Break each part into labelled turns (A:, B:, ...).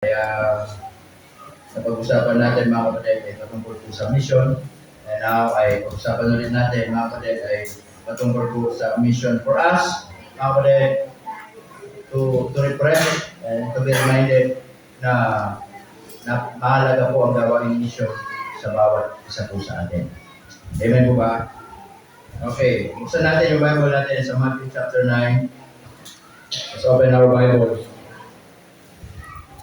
A: Kaya napag-usapan natin mga kapatid ay patungkol po sa mission. And now ay pag-usapan ulit natin mga kapatid ay patungkol po sa mission for us, mga kapatid, to refresh and to be reminded na mahalaga po ang gawaing mission sa bawat isa po sa atin. Amen po ba? Okay, buksan natin yung Bible natin sa Matthew chapter 9. Let's open our Bible.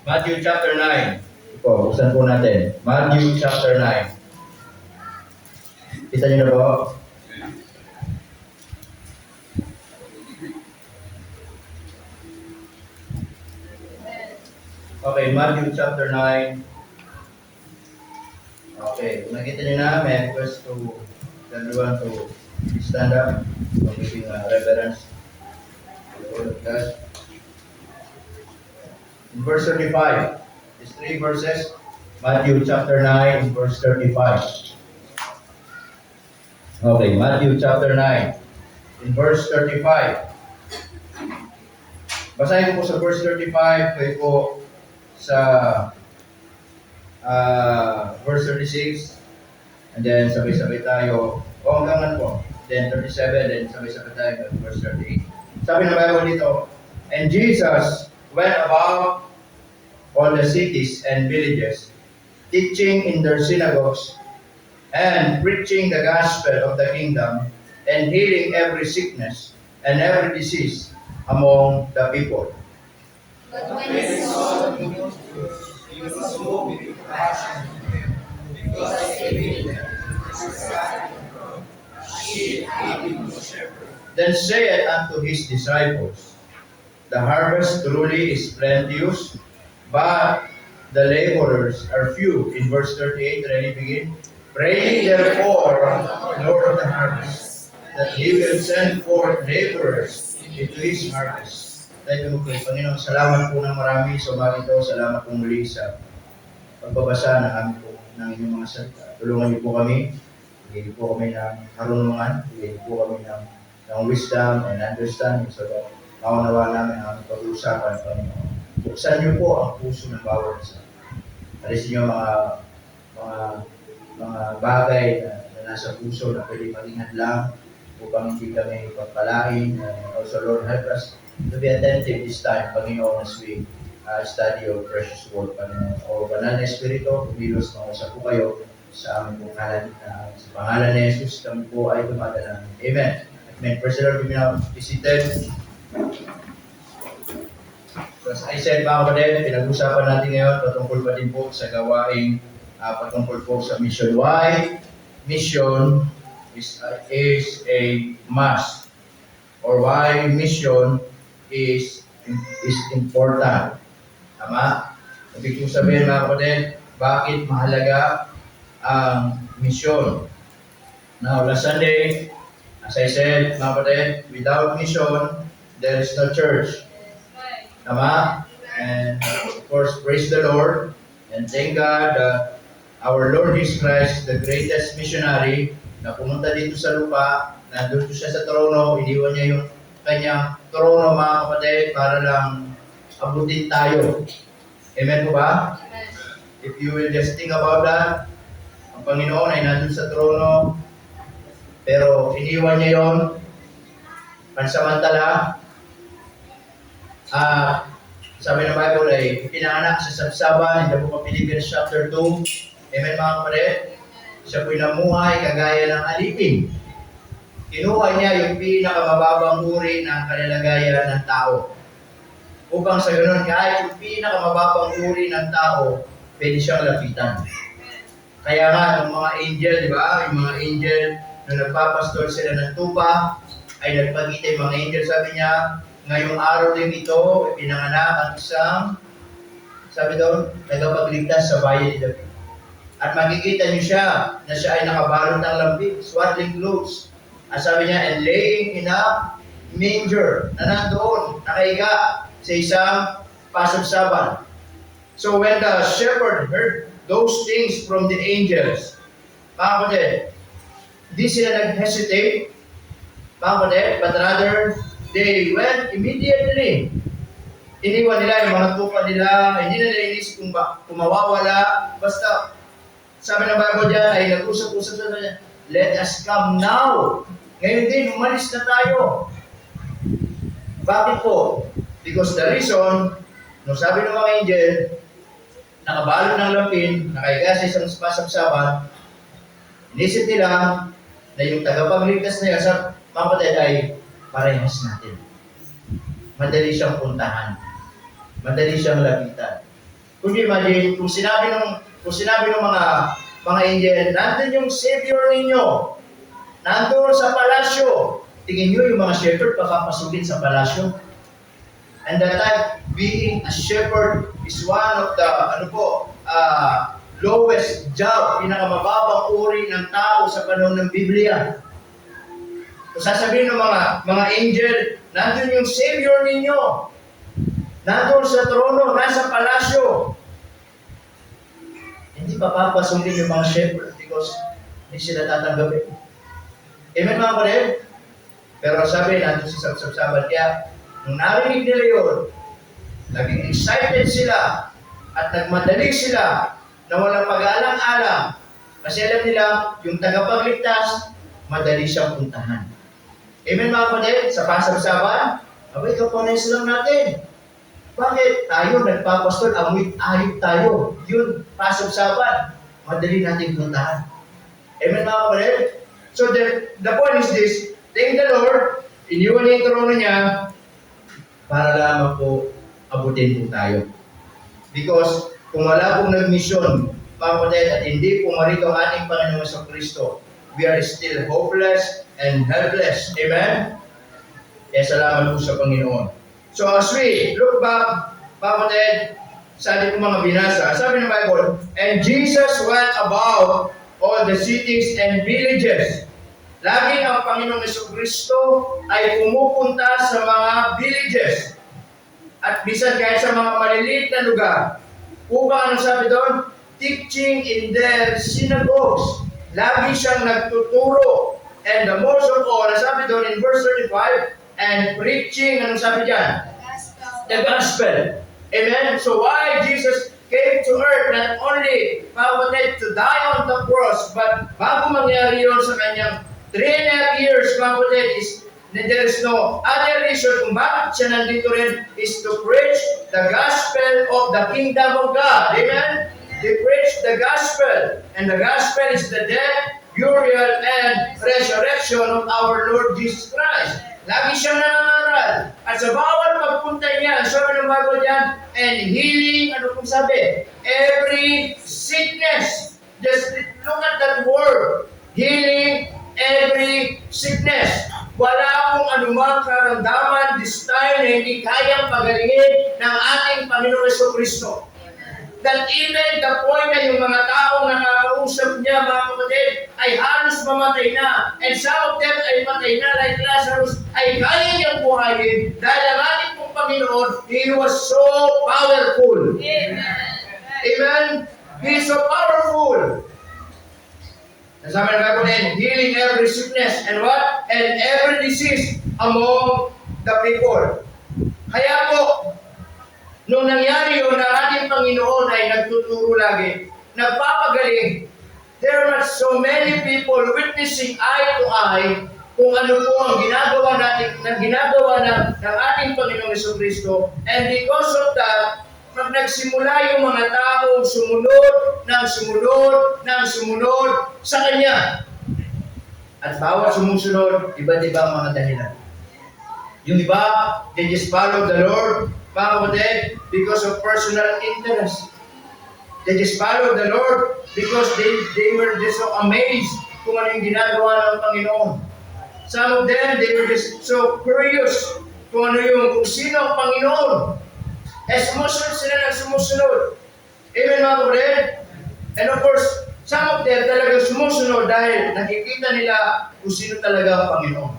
A: Matthew chapter 9. Ito, buksan po natin. Matthew chapter 9. Kita niyo na po? Okay, Matthew chapter 9. Okay, kung nakita niyo na, may request to everyone to stand up for giving reverence to the word of God. In verse 35, these three verses, Matthew chapter 9, verse 35. Okay, Matthew chapter 9, in verse 35. Basahin ko po sa verse 35, kayo po sa verse 36, and then sabay-sabay tayo, o hanggang po, then 37, then sabay-sabay tayo ng verse 38. Sabi ng Bible dito, and Jesus went about all the cities and villages, teaching in their synagogues, and preaching the gospel of the kingdom, and healing every sickness and every disease among the people.
B: But when he saw the multitudes, he was so with compassion to them, because they believed them, sheep having no shepherd.
A: Then saith unto his disciples, the harvest truly is plenteous, but the laborers are few. In verse 38, ready begin. Pray therefore, Lord of the harvest, that He will send forth laborers into His harvest. Tayo po, Panginoon, salamat po ng marami sa umaga ito. Salamat po muli sa pagbabasa ng aming po ng inyong mga salita. Tulungan niyo po kami. Bigyan niyo po kami ng karunungan. Bigyan niyo po kami ng wisdom and understanding so that maunawa namin ang aming pag-uusapan, Panginoon. Buksan niyo po ang puso ng bawat isa. Alisin niyo mga bagay na nasa puso na pwede maging hadlang upang hindi kami pagpalain. Also, Lord, help us to be attentive this time, Panginoon, as we study your precious word, Panginoon. O banal na Espiritu, kumilos na usap po kayo sa aming pangalan. Sa pangalan ni Jesus, kami po ay tumadalangin. Amen. Amen. Praise the Lord, we now be seated. So, as I said, mga kapatid, pinag-usapan natin ngayon patungkol pa din po sa gawaing patungkol po sa mission. Why mission is a must, or why mission is important. Tama? Ibig kong sabihin, mga kapatid, bakit mahalaga ang mission? Now, last Sunday, as I said, mga kapatid, without mission, there is no church. Tama? And of course, praise the Lord and thank God our Lord Jesus Christ, the greatest missionary na pumunta dito sa lupa, nandun siya sa trono, iniwan niya yung kanyang trono, mga kapatid, para lang abutin tayo. Amen po ba? If you will just think about that, ang Panginoon ay nandun sa trono, pero iniwan niya yon pansamantala. Sabi ng Bible ay pinanganak sa sabsaban in the book of Philippians chapter 2. Amen, mga kapatid? Siya po'y namuhay kagaya ng alipin. Kinuha niya yung pinakamababang uri ng kalalagayan ng tao. Upang sa ganun, kahit yung pinakamababang uri ng tao, pwede siyang lapitan. Kaya nga, yung mga angel, di ba? Yung mga angel, nung nagpapastol sila ng tupa, ay nagpagita yung mga angel, sabi niya, ngayong araw din ito, pinanganak ang isang, sabi doon, nagpapagligtas sa bayan ni David. At makikita niyo siya, na siya ay nakabalot ng lambing, swaddling clothes. At sabi niya, and laying in a manger, na nandoon, nakahiga sa isang pasabsaban. So when the shepherd heard those things from the angels, mga kapatid, di sila nag-hesitate, mga kapatid, but rather, they went immediately iniwan nila yung mga tupa nila, hindi na nainis kung mawawala. Basta, sabi ng Bible dyan ay nag-usap-usap na, let us come now. Ngayon din, umalis na tayo. Bakit po? Because the reason, nung sabi ng mga angel, nakabalot ng lampin, nakaiga sa isang pasapsapan, inisip nila na yung tagapagligtas na yun sa mga patay ay parehas natin. Madali siyang puntahan. Madali siyang lapitan. Kung imagine, kung sinabi ng mga angel, nandun yung Savior ninyo, nandun sa palasyo. Tingin nyo yung mga shepherd papapasukin sa palasyo. And that time, being a shepherd is one of the, lowest job, pinakamababang uri ng tao sa panahon ng Biblia. Kung sasabihin ng mga angel, nandun yung Savior ninyo. Nandun sa trono, nasa palasyo. Hindi pa papasukin yung mga shepherd because hindi sila tatanggapin. Amen mga kapatid? Pero sabi, nandun si Sabsaban. Kaya, nung narinig nila yun, naging excited sila at nagmadali sila na walang pag-aalang-alang. Kasi alam nila, yung tagapagligtas, madali siyang puntahan. Amen mga kapatid? Sa pasabsaban, abay, kapunes lang natin. Bakit? Tayo, nagpapastol, amoy-ayot tayo. Yun, pasabsaban, madali natin puntahan. Amen mga kapatid? So the point is this, thank the Lord, iniwan niya yung trono niya, para lamang po abutin po tayo. Because kung wala pong nag-mission, mga kapatid, at hindi pumarito ang ating Panginoon sa Kristo, we are still hopeless and helpless. Amen? Kaya salamat po sa Panginoon. So as we look back, mga kapatid, sa ating mga binasa, sabi ng Bible, and Jesus went about all the cities and villages. Lagi ang Panginoong Jesucristo ay pumupunta sa mga villages at bisan kahit sa mga maliliit na lugar. Upang ano sabi doon? Teaching in their synagogues. Lagi siyang nagtuturo. And the most of all, sabi doon in verse 35, and preaching, ano sabi dyan? The gospel. Amen? So why Jesus came to earth not only to die on the cross, but bago mangyari yun sa kanyang 3.5 years, mga kapatid, there is no other reason kung bakit siya nandito rin is to preach the gospel of the kingdom of God. Amen? They preach the gospel. And the gospel is the death, burial, and resurrection of our Lord Jesus Christ. Lagi siyang nangangaral. At sa bawat pagpunta niya, sabi ng Bible dyan, and healing, ano kung sabi? Every sickness. Just look at that word. Healing every sickness. Wala pong anumang karamdaman this time na hindi kayang pagalingin ng ating Panginoon Jesucristo. That even the point na yung mga taong nakakausap niya, mga kapatid, ay halos mamatay na. And some of them ay matay na, like Lazarus, ay kaya niyang buhayin dahil ang ating pong Panginoon, He was so powerful.
B: Amen.
A: Amen? He is so powerful. Sabi ng Bible, and healing every sickness and what? And every disease among the people. Kaya po, nung nangyari yun, na ating Panginoon ay nagtuturo lagi, nagpapagaling, there are so many people witnessing eye to eye kung ano po ang ginagawa ng ating Panginoong Jesucristo. And because of that, pag nagsimula yung mga taong sumunod sa Kanya. At bawat sumusunod, iba't ibang mga dahilan. Yung iba, they just follow the Lord, mga kapatid, because of personal interest. They just follow the Lord because they were just so amazed kung ano yung ginagawa ng Panginoon. Some of them, they were just so curious kung sino ang Panginoon. Sumusunod sila ng sumusunod. Amen mga kapatid? And of course, some of them talagang sumusunod dahil nakikita nila kung sino talaga ang Panginoon.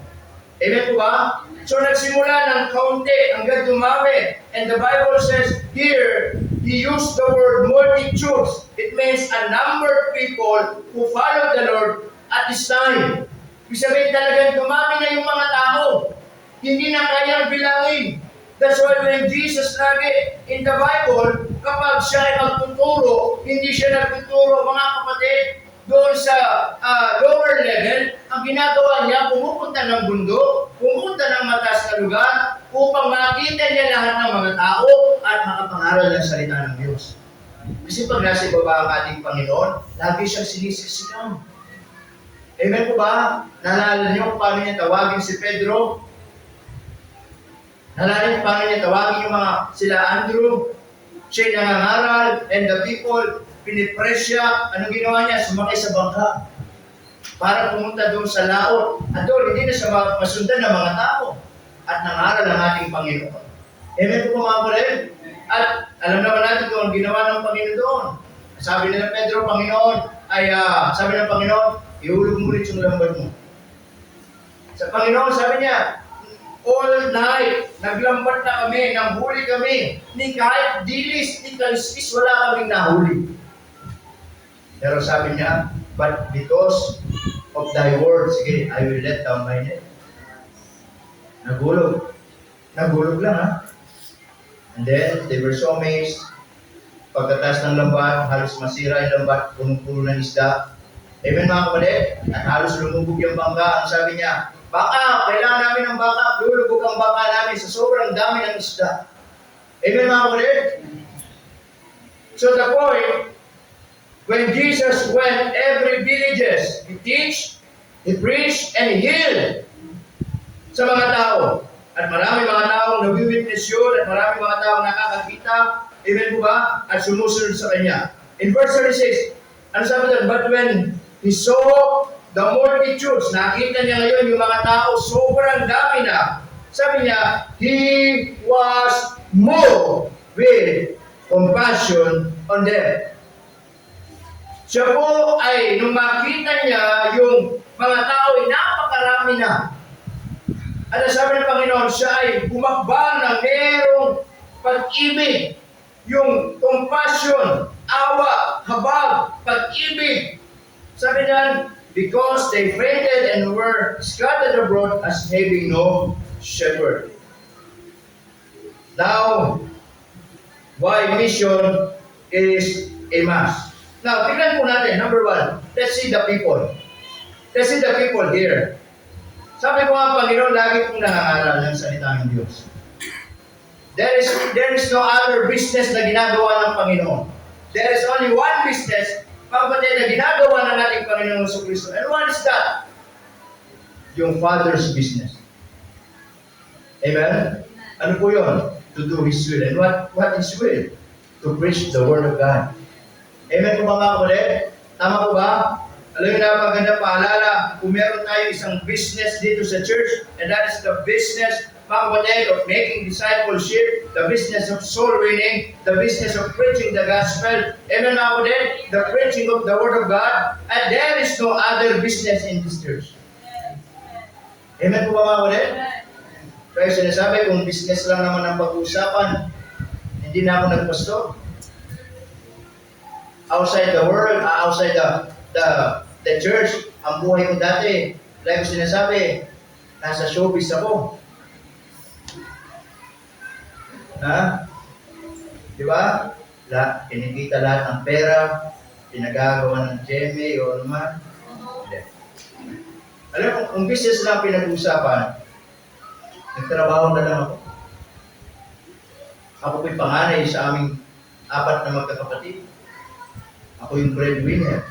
A: Amen po ba? So nagsimula ng kaunti hanggang dumami. And the Bible says here, He used the word multitudes. It means a number of people who follow the Lord at this time. Ibig sabihin talagang dumami na yung mga tao. Hindi na kayang bilangin. That's why when Jesus lagi in the Bible, kapag siya ay magtuturo, hindi siya nagtuturo, mga kapatid, doon sa lower level, ang ginagawa niya, pumupunta ng bundok, pumupunta ng mataas na lugar, upang makita niya lahat ng mga tao at makapangaral ng salita ng Diyos. Kasi pag nasa ibaba ang ating Panginoon, lagi siyang sinisiksikan. Amen po ba? Naalala niyo kung paano niya tawagin si Pedro? Naalala niyo paano niya tawagin yung mga sila Andrew? Siya'y nangangaral, and the people, pinipress siya. Anong ginawa niya? Sumakay sa bangka para pumunta doon sa laot. At doon, hindi na siya masundan ng mga tao at nangaral ng ating Panginoon. Amen po mga kapatid? At alam naman natin kung ang ginawa ng Panginoon doon. Sabi nila Pedro, sabi ng Panginoon, ihulog mo rin yung lambat mo. Sa Panginoon, sabi niya, all night, naglambat na kami, nanghuli kami, ni kahit dilis, ni kaliskis, wala kaming nahuli. Pero sabi niya, but because of thy word, sige, I will let down my net. Nagulog. Nagulog lang, ha? And then, they were so amazed. Pagkatas ng lambat, halos masira yung lambat, punong-puno ng isda. Amen mga kapatid? At halos lumubog yung bangka. Ang sabi niya, baka, kailangan namin ng baka. Lulubog ang baka namin sa sobrang dami ng isda. Amen mga kapatid? So the point, when Jesus went every villages, He teach, He preach, and He healed sa mga tao. At marami mga taong nag-witness yun, at marami mga taong nakakakita, amen po ba? At sumusunod sa Kanya. In verse 36, ano sabi doon? But when He saw the multitudes, nakita niya ngayon yung mga tao, sobrang dami na. Sabi niya, He was moved with compassion on them. Siya po ay, nung makita niya yung mga tao ay napakarami na. At sabi ng Panginoon, siya ay bumakbang na merong pag-ibig, yung compassion, awa, habag, pag-ibig. Sabi niyan, because they fainted and were scattered abroad as having no shepherd. Now, why mission is a must? Now, tignan po natin, number one, let's see the people. Let's see the people here. Sabi ko nga, Panginoon, lagi kong nangangaral ng salita ng Diyos. There is no other business na ginagawa ng Panginoon. There is only one business, kapatid, na ginagawa ng ating Panginoon sa Kristo. And what is that? Yung Father's business. Amen? Ano po yun? To do His will. And what is will? To preach the Word of God. Amen po mga kapatid? Tama po ba? Alam niyo na, maganda paalala, kung meron tayo isang business dito sa church, and that is the business, mga kapatid, of making discipleship, the business of soul winning, the business of preaching the gospel, amen mga kapatid, the preaching of the Word of God, and there is no other business in this church. Amen po ba mga kapatid? Kaya sinasabi, kung business lang naman ang pag-uusapan, hindi na ako nagpastor. Outside the world, outside the church, ang buhay ko dati, like ko sinasabi, nasa showbiz ako. Ha? Di ba? Kinikita lahat ng pera, pinagagawa ng GMA o naman. Alam mo, kung business lang pinag-uusapan, nagtrabaho na lang ako. Ako po'y panganay sa aming 4 na magkakapatid. Ako yung breadwinner.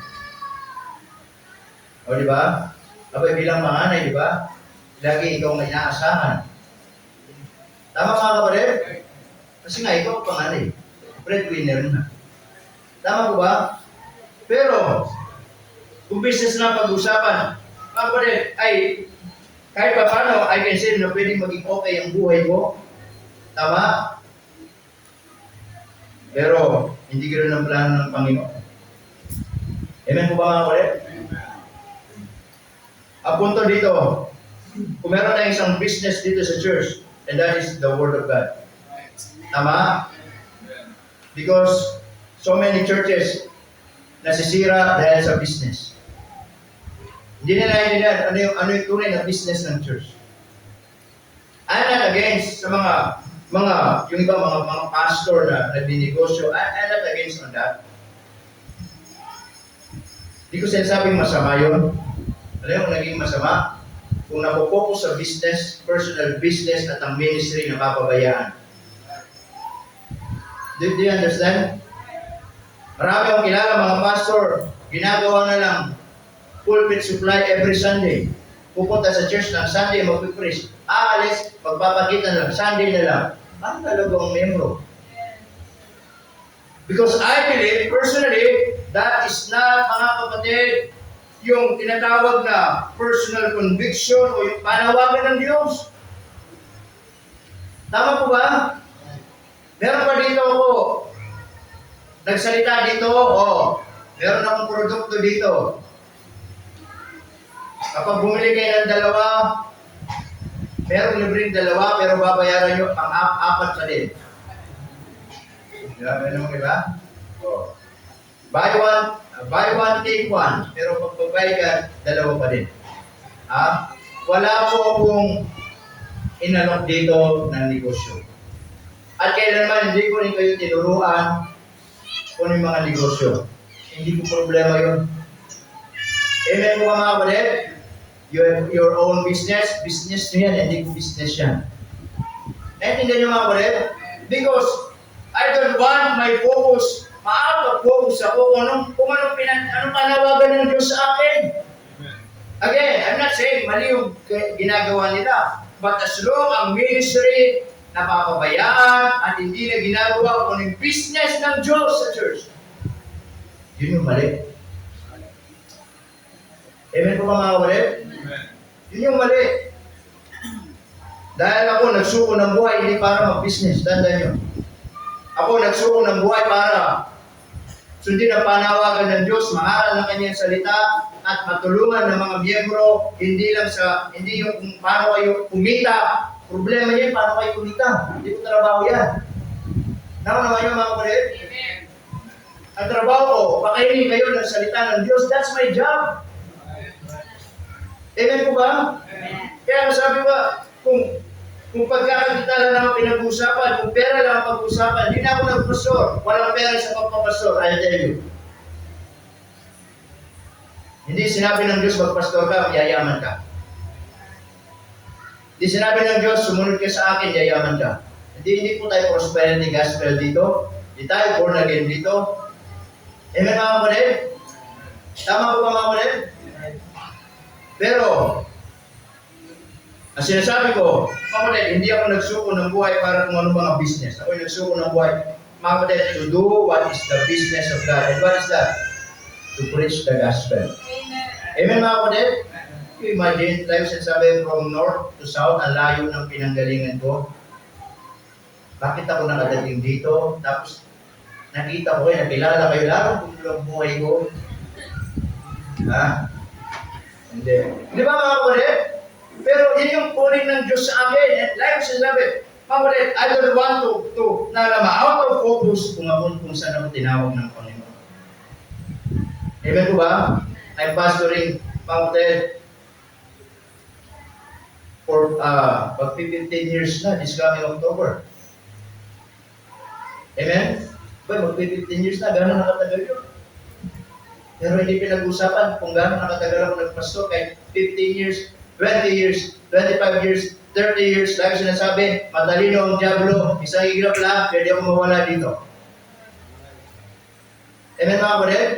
A: O, di ba? Abay, bilang panganay, di ba? Lagi ikaw ang inaasahan. Tama mga kapatid? Kasi nga, ikaw ang panganay. Breadwinner na. Tama po ba? Pero, kung business na pag-usapan, mga kapatid, ay, kahit pa paano, I can say na pwedeng maging okay ang buhay ko. Tama? Pero, hindi ganoon ang plano ng Panginoon. Amen po ba mga kapatid? Ang punto dito, kung meron tayong isang business dito sa church, and that is the Word of God. Tama? Because so many churches nasisira dahil sa business. Hindi na naiintindihan ano yung tunay na business ng church. I'm not against sa mga yung iba mga pastor na nagninegosyo, I'm not against on that. Hindi ko sinasabing masama yun. Alam mo, naging masama? Kung napopokus sa business, personal business at ang ministry na mapabayaan. Do you understand? Marami akong kilala mga pastor, ginagawa na lang pulpit supply every Sunday. Pupunta sa church ng Sunday, mag-preach. Aalis, pagpapakita lang, Sunday na lang. Ano talagang membro? Because I believe, personally, that is not, mga kapatid, yung tinatawag na personal conviction o yung panawagan ng Diyos. Tama po ba? Meron pa dito ako, nagsalita dito, meron akong produkto dito. Kapag bumili kayo ng dalawa, merong libreng dalawa, pero babayaran nyo ang apat pa din. Grabe naman, di ba? Buy one, take one. Pero pag pag-buy ka, dalawa pa din. Wala po akong inalok dito ng negosyo. At kailanman, hindi ko rin kayo tinuruan kung yung mga negosyo. Hindi ko problema yun. Amen po mga kapatid? Your own business nyo yan, hindi ko business yan. Naintindihan nyo mga kapatid? Because I don't want my focus, maapag-focus ako kung anong panawagan ng Diyos sa akin. Again, I'm not saying mali yung ginagawa nila. But as long ang ministry napapabayaan at hindi na ginagawa kung yung business ng Diyos sa church, yun yung mali. Amen po mga kapatid? Yun yung mali. Dahil ako nagsuko ng buhay hindi para mag-business. Tandaan nyo. Ako nagsuko ng buhay para sundin ang panawagan ng Diyos, maharal ng kanyang salita, at matulungan ng mga miyembro, hindi yung kung paano kayo kumita. Problema niya, paano kayo kumita? Hindi ko trabaho yan. Naman yung mga kapatid? Ang trabaho ko, pakainin kayo ng salita ng Diyos, that's my job. Amen po ba? Kaya sabi ba, kung pagkakakita lang ang pinag-uusapan, kung pera lang ang pag-uusapan, hindi na ako nagpastor. Walang pera sa pagpapastor, I tell you. Hindi sinabi ng Diyos, magpastor ka, yayaman ka. Hindi sinabi ng Diyos, sumunod ka sa akin, yayaman ka. Hindi po tayo prosperity gospel dito. Hindi tayo born again dito. Amen mga kapatid? Tama po ba mga kapatid? Pero, ang sinasabi ko, mga kapatid, hindi ako nagsuko ng buhay para kung ano mga business. Ako nagsuko ng buhay, mga kapatid, to do what is the business of God. And what is that? To preach the gospel. Amen mga kapatid? You imagine, tayo sinasabi from north to south, ang layo ng pinanggalingan ko. Bakit ako nakadating dito? Tapos, nakita ko kayo, nakilala kayo, lalo kung yung buhay ko. Hindi. Di ba mga kapatid? Pero yun yung calling ng Diyos sa akin. And like sinabi, mga kapatid, I don't want to out of focus kung saan ako tinawag ng Panginoon. Amen po ba? I'm pastoring, mga kapatid, for 15 years na, this coming October. Amen? Mag-15 years na, gano'n nakatagal yun. Pero hindi pinag-usapan kung gano'n nakatagal ako nagpasto, kahit 15 years, 20 years, 25 years, 30 years, lagi sinasabi, matalino ang diablo, isang higilap lang, pwede ako mawala dito. Amen mga kapatid?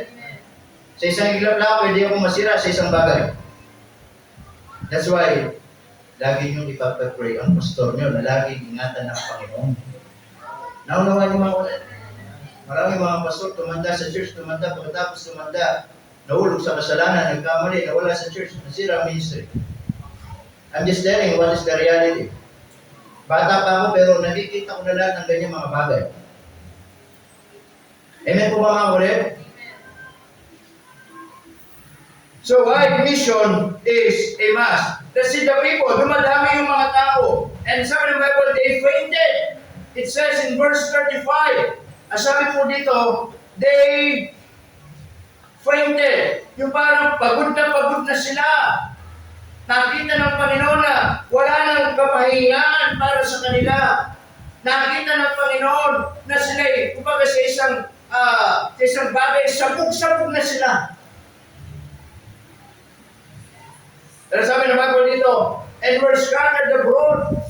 A: Sa isang higilap lang, pwede ako masira sa isang bagay. That's why, lagi nyo ipapag-pray ang pastor nyo na laging ingatan ng Panginoon. Naunawa nyo mga kapatid. Maraming mga pastor tumanda sa church, pagkatapos tumanda, nahulog sa kasalanan, nagkamali, nawala sa church, nasira ang ministry. I'm just telling what is the reality. Bata pa ako pero nakikita ko na lahat ng ganyan mga bagay. Amen po mga kapatid? So why mission is a must? Kasi the people, dumadami yung mga tao. And sabi ng Bible, they fainted. It says in verse 35, sabi po dito, they fainted. Yung parang pagod na sila. Nakita ng Panginoon na wala nang kapahingaan para sa kanila. Nakita ng Panginoon na sila'y, kumbaga sa isang bagay, sabog-sabog na sila. Pero sabi ng Bible dito, and were scattered abroad.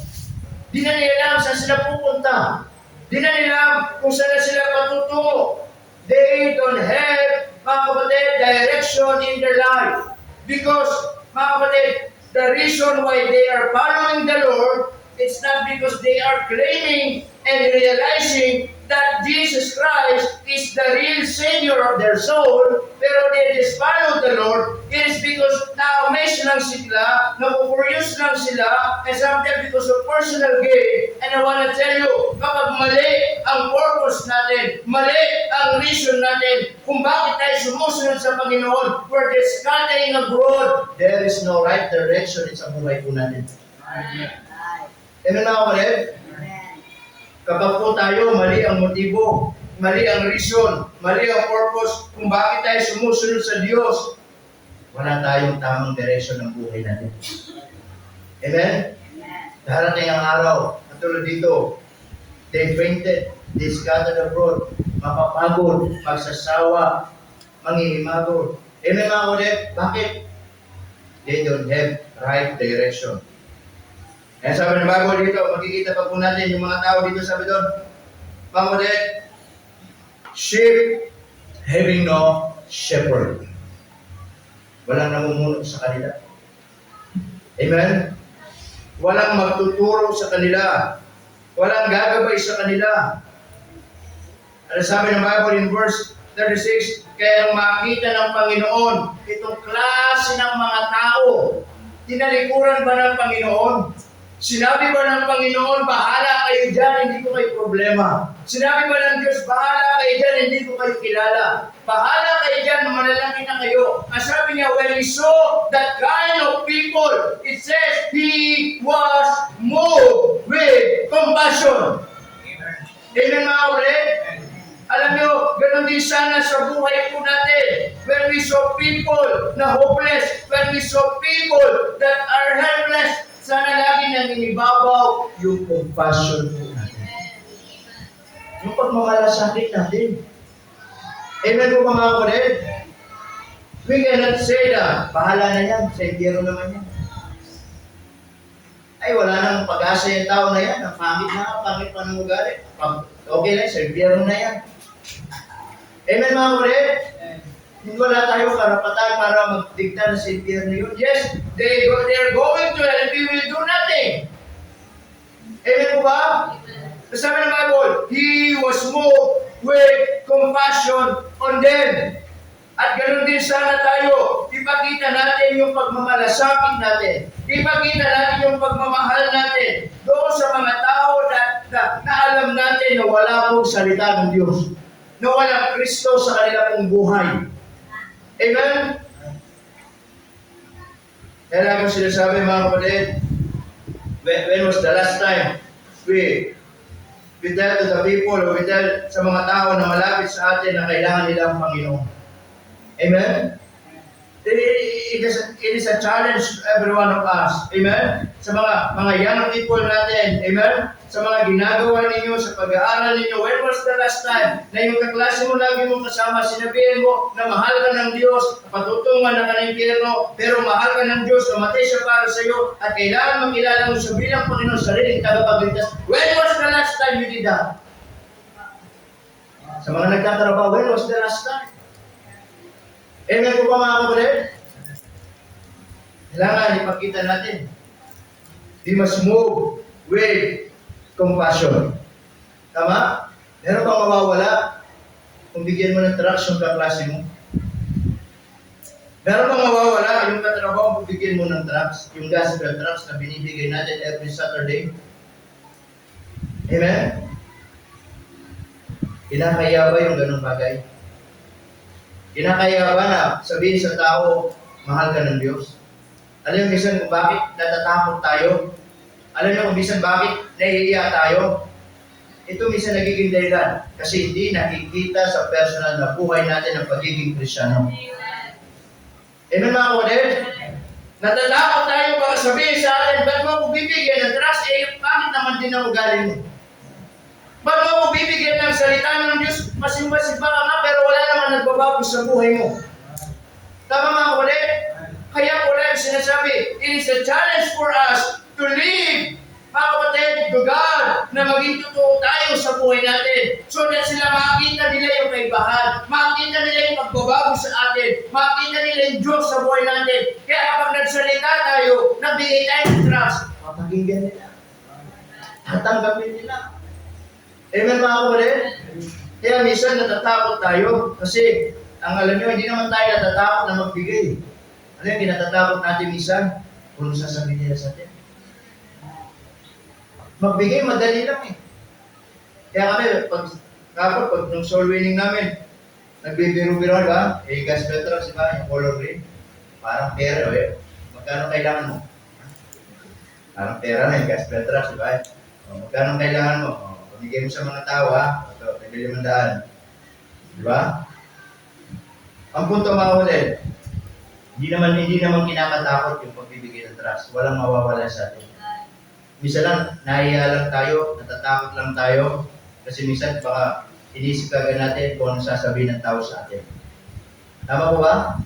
A: Di na nila alam saan sila pupunta. Di na nila alam kung saan na sila patutungo. They don't have, mga kapatid, direction in their life. Because, mga kapatid, the reason why they are following the Lord, it's not because they are claiming and realizing that Jesus Christ is the real Savior of their soul, pero they just follow the Lord. It is because na-amaze lang sila, na-curious lang sila, and sometimes because of personal gain. And I want to tell you, kapag mali ang purpose natin, mali ang reason natin, kung bakit tayo sumusunod sa Panginoon, we're just scattering abroad. There is no right direction sa buhay po natin. Amen na kapatid? Kapag po tayo, mali ang motibo, mali ang reason, mali ang purpose, kung bakit tayo sumusunod sa Diyos, wala tayong tamang direction ng buhay natin. Amen? Darating ang araw, katulad dito, they fainted, they scattered abroad, mapapagod, magsasawa, manghihimagod. Amen mga kapatid? Bakit? They don't have right direction. Kaya sabi ng Bible dito, makikita pa po natin yung mga tao dito, sabi doon, Pangudit, sheep having no shepherd. Walang namumuno sa kanila. Amen? Walang magtuturo sa kanila. Walang gagabay sa kanila. Ano sabi ng Bible in verse 36, kaya makita ng Panginoon itong klase ng mga tao, tinalikuran ba ng Panginoon? Sinabi ba ng Panginoon, bahala kayo dyan, hindi ko kayo problema. Sinabi ba ng Diyos, bahala kayo dyan, hindi ko kayo kilala. Bahala kayo dyan, manalangin na kayo. Ang sabi niya, when he saw that kind of people, it says, he was moved with compassion. Amen mga kapatid? Alam niyo, ganun din sana sa buhay po natin. When we saw people na hopeless, when we saw people that are helpless, sana lagi naninibabaw yung compassion po natin. Yung pagmamalasakit natin. Amen po mga kapatid? We cannot say that, bahala na yan, sa impyerno naman yan. Ay, wala nang pag-asa yung tao na yan, ang pangit pa ng ugali. Okay na, sa impyerno na yan. Amen mga kapatid? Hindi wala tayo karapatan para magdikta na sa impyerno yun. Yes, they are going to hell and we will do nothing. Amen po ba? Sabi ng Bible, he was moved with compassion on them. At ganoon din sana tayo, ipakita natin yung pagmamalasakit natin. Ipakita natin yung pagmamahal natin doon sa mga tao na alam natin na wala pong salita ng Diyos. Na walang Kristo sa kanila pong buhay. Amen? Kaya lang kong sinasabi mga kapatid, when was the last time we tell to the people, we tell sa mga tao na malapit sa atin na kailangan nila ang Panginoon? Amen? It is a challenge to every one of us. Amen? Sa mga young people natin. Amen? Sa mga ginagawa ninyo, sa pag-aaral ninyo. When was the last time na yung kaklase mo lagi mong kasama, sinabihin mo na mahal ka ng Diyos, patutungan na ka ng impyerno, pero mahal ka ng Diyos, namatay siya para sa iyo, at kailangan makilala mo siya bilang Panginoon, sariling tagapagligtas. When was the last time you did that? Sa mga nagtatrabaho, when was the last time? Amen po ba mga kapatid? Kailangan ipakita natin. We must move with compassion. Tama? Meron bang mawawala kung bigyan mo ng trucks yung kaklase mo? Meron bang mawawala yung katrabaho kung bigyan mo ng trucks, yung gospel trucks na binibigay natin every Saturday? Amen? Kinakaya ba yung ganung bagay? Kinakaya ba na sabihin sa tao, mahal ka ng Diyos? Alam mo minsan kung bakit natatakot tayo? Alam mo kung minsan bakit nahihiya tayo? Ito minsan nagiging dahilan kasi hindi nakikita sa personal na buhay natin ang pagiging Kristiyano. Amen mga kapatid? Natatakot tayo baka sabihin sa atin, ba't mo ko bibigyan ng trust? Bakit naman din ang ugali mo? Ba't mo ako bibigyan ng salita ng Diyos? Masimba-simba ka nga, pero wala naman nagbabago sa buhay mo. Tama mga kapatid? Kaya ko lang sinasabi, it is a challenge for us to live, mga kapatid, to God, na maging totoo tayo sa buhay natin. So that sila makakita nila yung kaibahan, makakita nila yung pagbabago sa atin, makakita nila yung Diyos sa buhay natin. Kaya kapag nagsalita tayo, nagbigay tayo ng trust, mapakinggan nila. Tatanggapin nila. Amen mga kapatid? Kaya minsan natatakot tayo kasi ang alam nyo, hindi naman tayo natatakot na magbigay. Ano yung kinatatakot natin minsan? Kung sasabihin nila sa atin. Magbigay, madali lang eh. Kaya kami, pag nung soul winning namin, nagbibiro-biro, ba? Eh, gas petrol, di ba? Yung color green. Parang pera, eh. Magkano kailangan mo? Parang pera na yung gas petrol, di ba? O, magkano kailangan mo? O, pamigay mo sa mga tao, ha? Ito, tig-500. Di ba? Ang punto mga ulit, hindi naman kinakatakot yung pagbibigay ng trust. Walang mawawala sa atin. Minsan lang, nahiya lang tayo, natatakot lang tayo, kasi minsan baka inisip agad natin kung ano sasabihin ng tao sa atin. Tama po ba?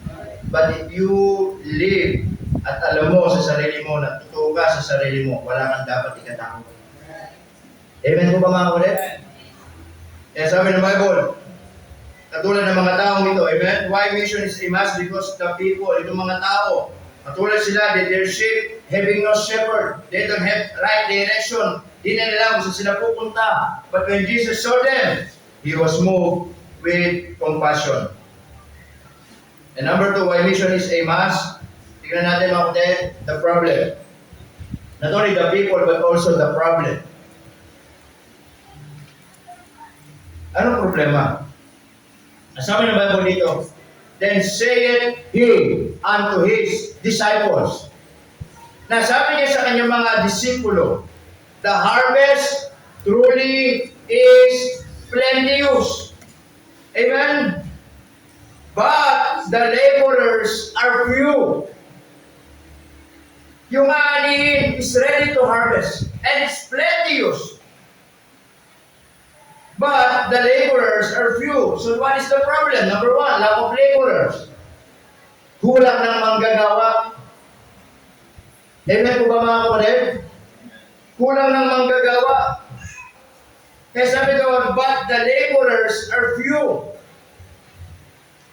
A: But if you live at alam mo sa sarili mo, na totoo ka sa sarili mo, wala kang dapat ikatakot. Amen po ba mga kulit? Kaya sabi ng Bible, katulad ng mga taong ito, amen? Why mission is a must? Because the people, itong mga tao, katulad sila, they're sheep, having no shepherd. They don't have right direction. Di na nila kung saan sila pupunta. But when Jesus saw them, He was moved with compassion. And number 2, why mission is a must? Tignan natin mga kapatid, the problem. Not only the people, but also the problem. Anong problema? Sabi ng Bible dito, then saith he unto his disciples. Nasabi niya sa kanyang mga disipulo, the harvest truly is plenteous. Amen? But the laborers are few. Yung ani is ready to harvest, and it's plenteous. But the laborers are few. So what is the problem? Number 1, lack of laborers. Kulang ng manggagawa. Amen po ba mga kapatid? Kulang ng manggagawa. Kaya sabi doon, but the laborers are few.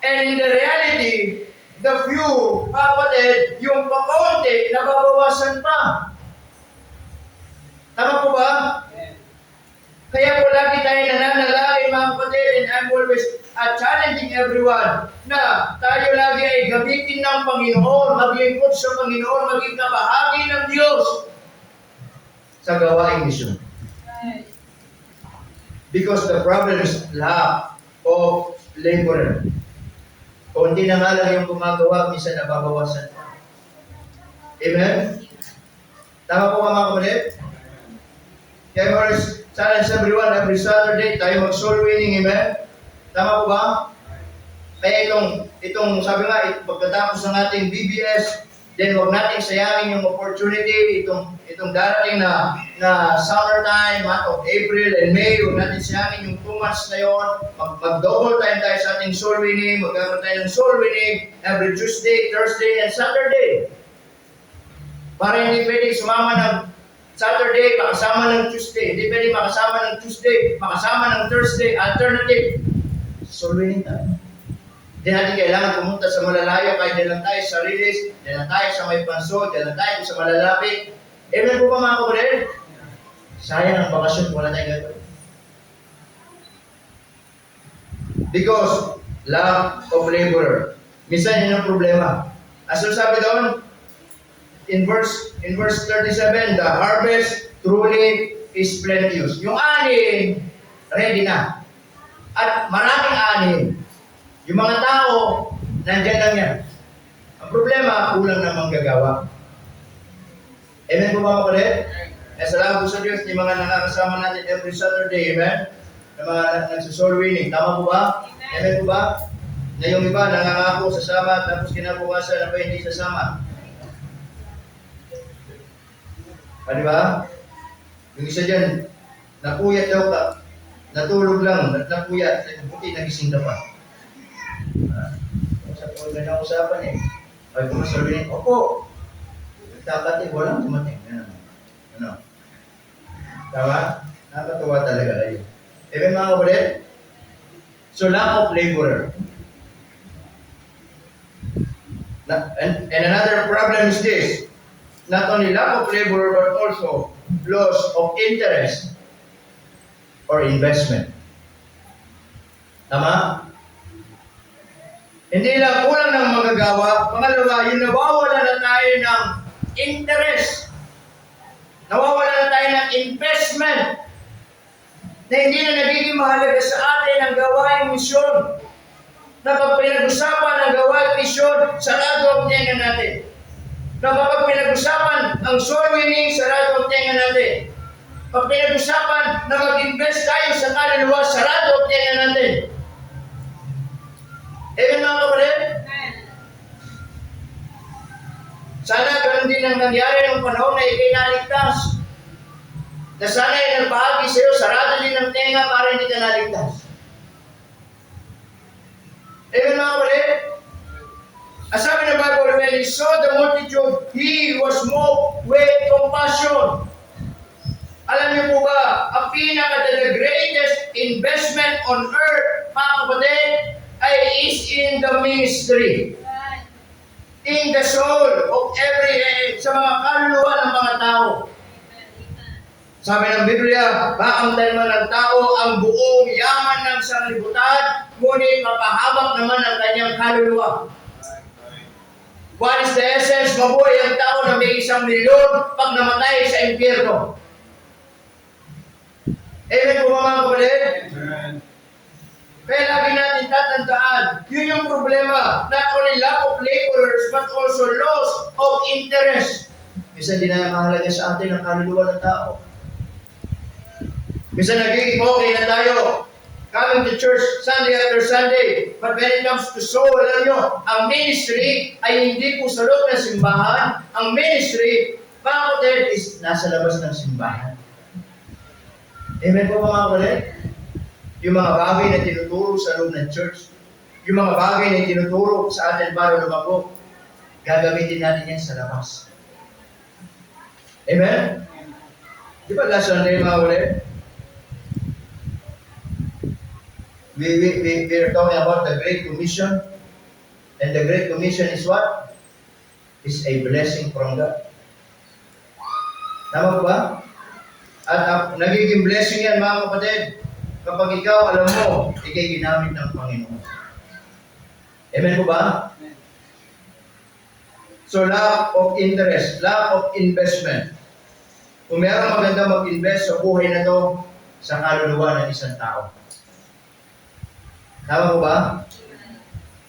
A: And in the reality, the few, mga kapatid, yung pakaunti, nababawasan pa. Tama po ba? Kaya po lagi tayo nananalangin mga kapatid, and I'm always challenging everyone na tayo lagi ay gamitin ng Panginoon, maglingkod sa Panginoon, maging kabahagi ng Diyos sa gawaing misyon. Because the problem is lack of laborer. Kunti na nga lang yung gumagawa, minsan nababawasan. Amen? Tama po mga kapatid? Kaya always challenge everyone, every Saturday, tayo mag-soul winning, amen? Tama po ba? Kaya itong sabi nga, pagkatapos ng ating BBS, then huwag natin sayangin yung opportunity, itong darating na summertime, month of April and May, huwag natin sayangin yung 2 months na yun, mag-double time tayo sa ating soul winning, magkakaroon tayo ng soul winning every Tuesday, Thursday, and Saturday. Para hindi pwede sumama ng Saturday, makasama ng Tuesday. Hindi pwede makasama ng Tuesday, makasama ng Thursday, alternative. Soul winning tayo. Hindi natin kailangan pumunta sa malalayo, kahit dyan lang tayo sa Rilis, dyan lang tayo sa may Pansod, dyan lang tayo sa malalapit. Amen po ba mga kapatid? Sayang ang bakasyon kung wala tayo gagawin. Because lack of labor. Minsan yun ang problema. As sabi doon, in verse 37, the harvest truly is plenteous. Yung ani, ready na. At maraming ani. Yung mga tao, nandyan lang yan. Ang problema, kulang na manggagawa. Amen po mga kapatid? Salamat po sa Diyos, yung mga nakakasama natin every Saturday, amen? Na mga nagsusoul winning. Tama po ba? Amen po ba? Na yung iba, nangangako sasama, tapos kinabukasan na pa hindi sasama. Di ba? Yung isa dyan, napuyat daw ka. natulog lang, napuyat, buti nagising ka pa. Sa po na usapan ay kung masabihin, opo, dapat walang dumating. Ano? Tama? Nakakatuwa talaga kayo. Even mga kapatid, so lack of laborer. And another problem is this, not only lack of labor but also loss of interest or investment. Tama? Hindi lang kulang ng magagawa, pangalawa, yung nawawala na tayo ng interest. Nawawala na tayo ng investment na hindi na nagiging mahalaga sa atin ang gawaing misyon. Na pag pinag-usapan ang gawaing misyon, sarado ang tenga natin. Na kapag pinag-usapan ang soul winning, sarado ang tenga natin. Pag pinag-usapan na mag-invest tayo sa kaluluwa, sarado ang tenga natin. Amen mga kapatid? Sana ganun din ang nangyari ng panahon na ikay naligtas. Na sana ay nagbahagi sa iyo, sarado din ang tenga para hindi ka naligtas. Amen mga kapatid? Ang sabi ng Bible, when he saw the multitude, he was moved with compassion. Alam niyo po ba, ang the greatest investment on earth, mga kapatid, ay is in the ministry. In the soul of sa mga kaluluwa ng mga tao. Sabi ng Biblia, makamtan man ng tao ang buong yaman ng sanlibutan, ngunit mapahabak naman ang kanyang kaluluwa. What is the essence? Mabuhay ang tao na may 1 milyon pag namatay sa impyerno. Amen po mga kapatid? Kaya lagi natin tatandaan, yun yung problema. Not only lack of laborers, but also loss of interest. Minsan di na mahalaga sa atin ang kaluluwa ng tao. Minsan nagiging okay na tayo, coming to church Sunday after Sunday. But when it comes to soul, alam nyo, ang ministry ay hindi po sa loob ng simbahan. Ang ministry, mga kapatid, is nasa labas ng simbahan. Amen po mga kapatid? Yung mga bagay na tinuturo sa loob ng church, yung mga bagay na tinuturo sa atin para lumago, gagamitin natin yan sa labas. Amen? Di ba last Sunday mga kapatid? We're talking about the Great Commission. And the Great Commission is what? Is a blessing from God. Tama po ba? At nagiging blessing yan mga kapatid. Kapag ikaw, alam mo, ikay ginamit ng Panginoon. Amen po ba? So lack of interest, lack of investment. Kung meron maganda mag-invest sa buhay na to, sa kaluluwa ng isang tao. Tama po ba?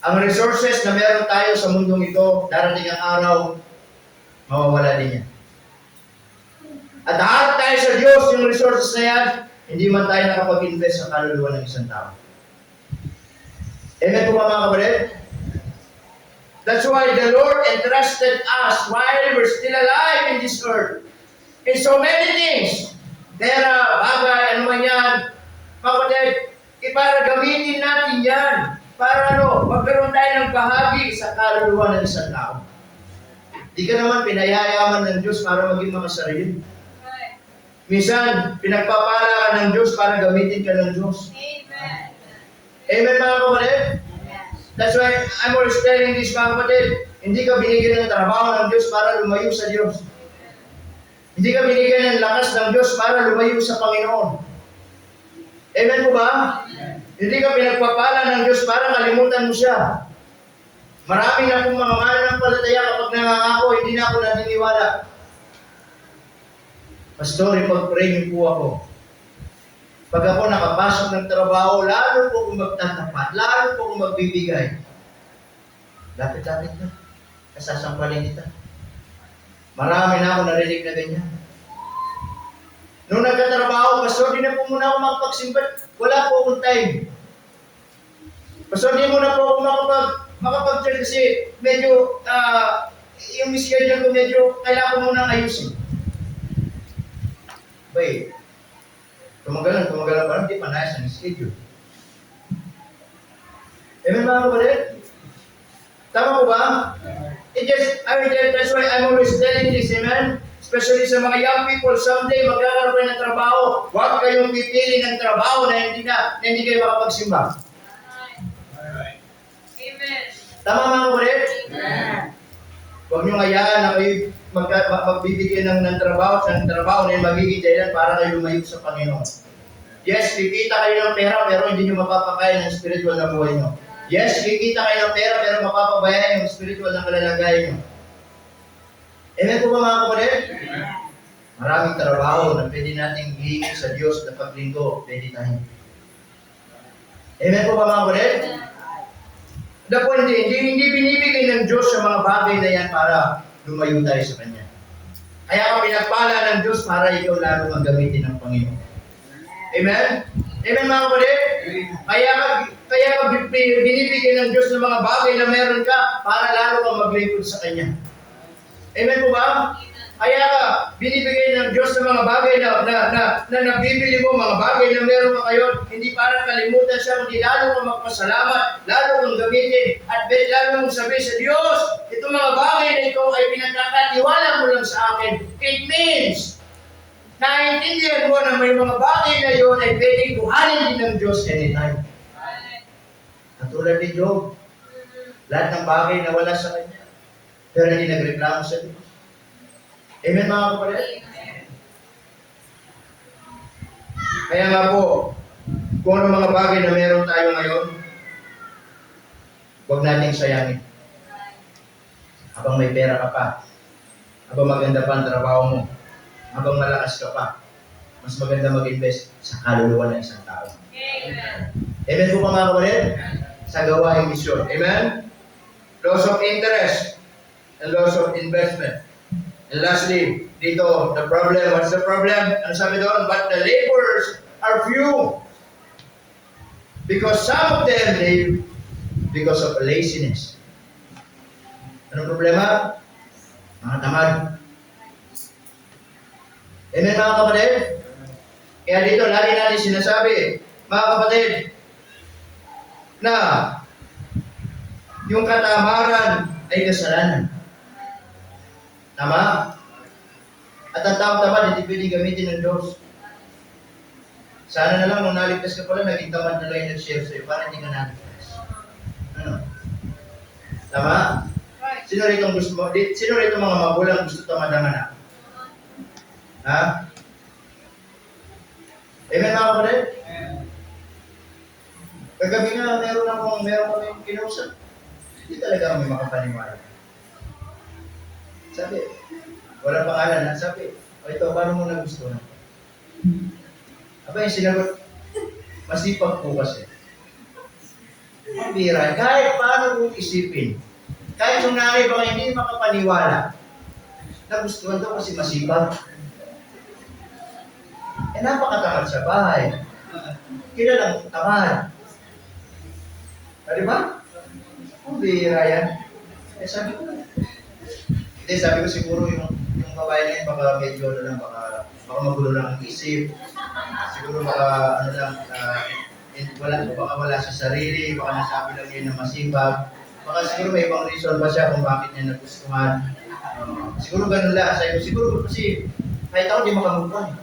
A: Ang resources na meron tayo sa mundong ito, darating ang araw, mawawala din yan. At lahat tayo sa Diyos, yung resources na yan, hindi man tayo nakapag-invest sa kaluluwa ng isang tao. Amen po ba mga kapatid? That's why the Lord entrusted us while we're still alive in this earth. In so many things. Pera, bagay, ano man yan. Mga kapatid, para gamitin natin yan. Para magkaroon tayo ng bahagi sa kaluluwa ng isang tao. Di ka naman pinayayaman ng Diyos para maging makasarili. Minsan, pinagpapala ka ng Diyos para gamitin ka ng Diyos.
B: Amen.
A: Amen mga kapatid? That's why I'm always telling this mga kapatid, hindi ka binigyan ng trabaho ng Diyos para lumayo sa Diyos. Hindi ka binigyan ng lakas ng Diyos para lumayo sa Panginoon. Amen po ba? Hindi ka pinagpapala ng Diyos para kalimutan mo siya. Marami na akong mga mananampalataya kapag nangangako, hindi na ako naniniwala. Pastor, ipag-pray niyo po ako. Pag ako nakapasok ng trabaho, lalo po akong magtatapat, lalo po akong magbibigay. Lapit-lapit na. Kasasampalin kita. Marami na ako narinig na ganyan. Nung nagkatrabaho, Pastor, di na po muna ako makapagsimbat. Wala po akong time. Pastor, di muna po ako makapag-church kasi medyo, yung schedule ko medyo kailangan ko munang ayusin. Wait. tumagalan pa rin, hindi pa nice ang schedule. Amen mga kapatid? Tama po ba? That's why I'm always telling this, amen? Especially sa mga young people, someday magkakaroon kayo ng trabaho. Huwag kayong pipili ng trabaho na hindi kayo makapagsimba.
B: Amen.
A: Tama mga kapatid? Huwag nyo hayaan na kayo magbibigyan ng trabaho na yun magiging dahilan para kayo lumayo sa Panginoon. Yes, kikita kayo ng pera pero hindi nyo mapapakain ng spiritual na buhay nyo. Yes, kikita kayo ng pera pero mapapabayan yung spiritual na kalalagayan nyo. Amen po ba mga kapatid? Maraming trabaho na pwede nating hihingi sa Diyos na paglinggo. Pwede tayo. Amen po ba mga kapatid? The point hindi binibigay ng Diyos sa mga bagay na yan para lumayo tayo sa Kanya. Kaya ka pinagpala ng Diyos para ikaw lalo magamitin ng Panginoon. Amen? Amen mga kapatid? Kaya ka binibigay ng Diyos ng mga bagay na meron ka para lalo kang maglingkod sa Kanya. Amen po ba? Kaya ka binibigay ng Diyos ng mga bagay na nabibili mo, mga bagay na meron ka ngayon, hindi para kalimutan siya, kundi lalo kang magpasalamat, lalo kang gamitin, at lalo mong sabihin sa Diyos, itong mga bagay na ito ay pinagkakatiwala mo lang sa akin. It means, naintindihan mo na may mga bagay na yun ay pwedeng kuhanin din ng Diyos anytime. Katulad ni Job, lahat ng bagay na wala sa kanya, pero hindi nagreklamo sa Diyos. Amen mga kapatid? Kaya nga po, kung ano mga bagay na meron tayo ngayon, huwag nating sayangin. Habang may pera ka pa, habang maganda pa ang trabaho mo, habang malakas ka pa, mas maganda mag-invest sa kaluluwa ng isang tao.
B: Amen.
A: Amen po mga kapatid? Sa gawaing misyon. Amen? Loss of interest and loss of investment. And lastly, dito, the problem. What's the problem? Ano sabi doon? But the laborers are few. Because some of them live because of laziness. Anong problema? Mga tamad. Amen mga kapatid? Kaya dito, lagi natin sinasabi, mga kapatid, na yung katamaran ay kasalanan. Tama? At ang taong tamad, hindi pwede gamitin ng Diyos. Sana na lang, nung naligtas ka pala, naging tamad na lang yung nag-share sa'yo para hindi ka naligtas. Ano? Tama? Sino rito mga magulang gusto tamad ang anak? Ha? Amen mga kapatid? Kagabi nga, meron kami kinausap. Hindi talaga kami makapaniwala. Sabi, wala pangalan na. Sabi, ito, paano mo nagustuhan? Aba yung sinagot, masipag po kasi. Ang bira, kahit paano kong isipin, kahit yung nanay baka hindi makapaniwala, nagustuhan daw kasi masipag. Napakatamad sa bahay. Kilalang tamad. Diba? Ang bira yan. Sabi ko siguro yung babae na yun, baka medyo baka magulo lang ang isip. Siguro baka wala sa sarili, baka nasabi lang yun na masipag. Baka siguro may ibang reason pa siya kung bakit niya nagustuhan. Siguro ganun lang. Siguro kasi kahit ako di makamukha.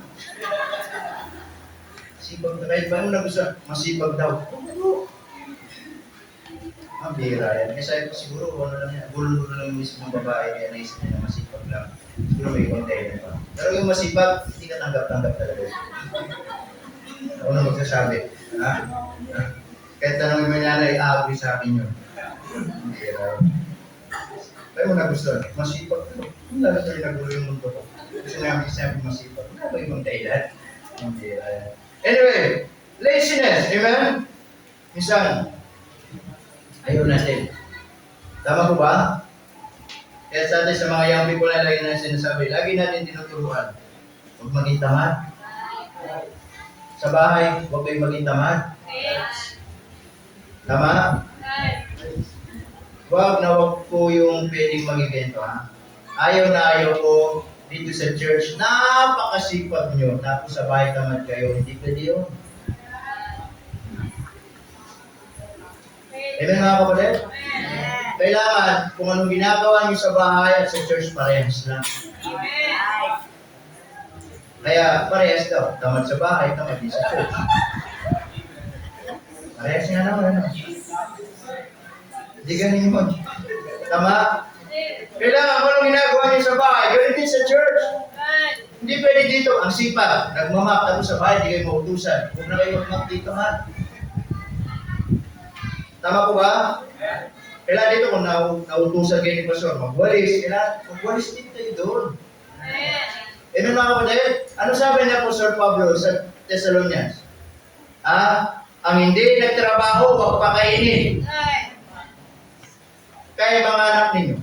A: Sipag na kahit ba mo nagustuhan, masipag daw. Ang bira yan. Kasi siguro lang yan. Gulo lang yung mismo ng babae kaya naisip niya na masipag lang. Siguro may ibang dahilan pa. Pero yung masipag, hindi ka tanggap-tanggap talaga. Ako na magsasabi. Ha? Kahit tanongin mo niya na i-agree sa akin yun. Ang bira yan. Kaya mo nagustuhan, masipag ko. Kung lalo tayo nagulo yung mundo ko. Kasi namin sinabi masipag. Wala ba ibang dahilan? Ang bira yan. Anyway, laziness. Amen? Minsan, ayaw natin. Tama po ba? Kaya sa atin sa mga young people na lagi na sinasabi, lagi natin tinuturuan. Huwag maging tamad. Sa bahay, huwag kayong maging tamad. Tama? Huwag na huwag po yung pwedeng mag-evento. Ha? Ayaw na ayaw ko dito sa church, napakasipag nyo, tapos sa bahay tamad kayo, hindi pwede yun. Amen mga kapatid? Kailangan, kung anong ginagawa nyo sa bahay at sa church, parehas lang. Kaya parehas daw, tamad sa bahay, tamad din sa church. Parehas nga naman, ano? Hindi ganun yun. Tama? Kailangan kung anong ginagawa nyo sa bahay, ganun din sa church. Hindi pwede dito, ang sipag, nagmamap, tapos sa bahay, hindi kayo mautusan. Huwag na kayo magmap dito, ha? Tama po ba? Kailangan dito kung nautusan kayo ni Pastor, magwalis, kailangan magwalis din kayo doon. Mga kapatid, ano sabi ni Apostol Pablo sa Thessalonians? Ang hindi nagtrabaho, huwag pakainin. Kaya mga anak ninyo,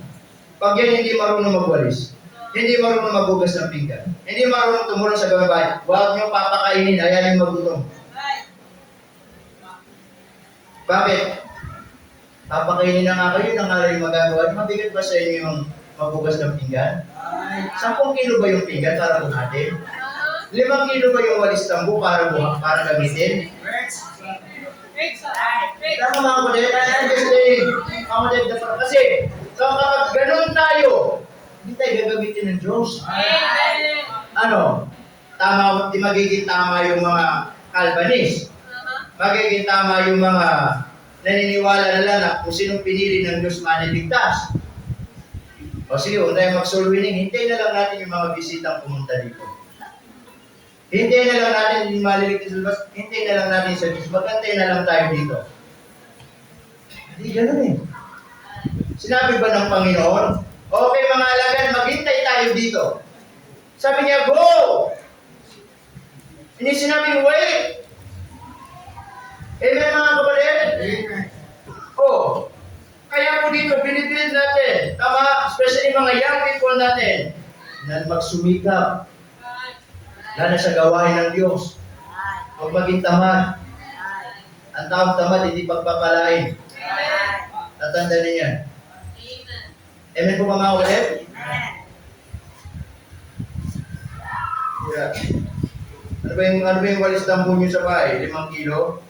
A: pag yan hindi marunong magwalis, hindi marunong maghugas ng pinggan, hindi marunong tumulong sa gawain, huwag nyo papakainin, ayaw yung magutom. Bakit? Papakainin na nga kayo, nang alay magagawa. Mabigat ba sa inyo yung maghugas ng pinggan? 10 kilo ba yung pinggan para buhatin? 5 kilo ba yung walis tambo para gamitin? Tama mga kapatid, I'm just saying, mga kapatid, kasi kapag ganun tayo, hindi tayo gagamitin ng Diyos. Ano? Tama, di magiging tama yung mga Calvinist. Magiging tama yung mga naniniwala na lang na kung sinong pinili ng Diyos maniligtas. O sige, huwag tayo mag-soul winning, hintayin na lang natin yung mga bisitang pumunta dito. Hintayin na lang natin yung maliligtas sa labas, hintayin na lang natin sa Diyos, magantay na lang tayo dito. Hindi ganun eh. Sinabi ba ng Panginoon, okay mga alagad, maghintay tayo dito. Sabi niya, go! Hindi sinabing wait. Amen mga kapatid? Kaya po dito, binibuild natin. Tama, especially mga young people natin, na magsumikap. Lalo sa gawain ng Diyos. Huwag maging tamad. Ang tawag tamad, hindi pagpapalain. Tatanda niyan. Amen po ba mga kapatid? Yeah. Ano ba yung walis dambo nyo sa bahay? 5 kilo?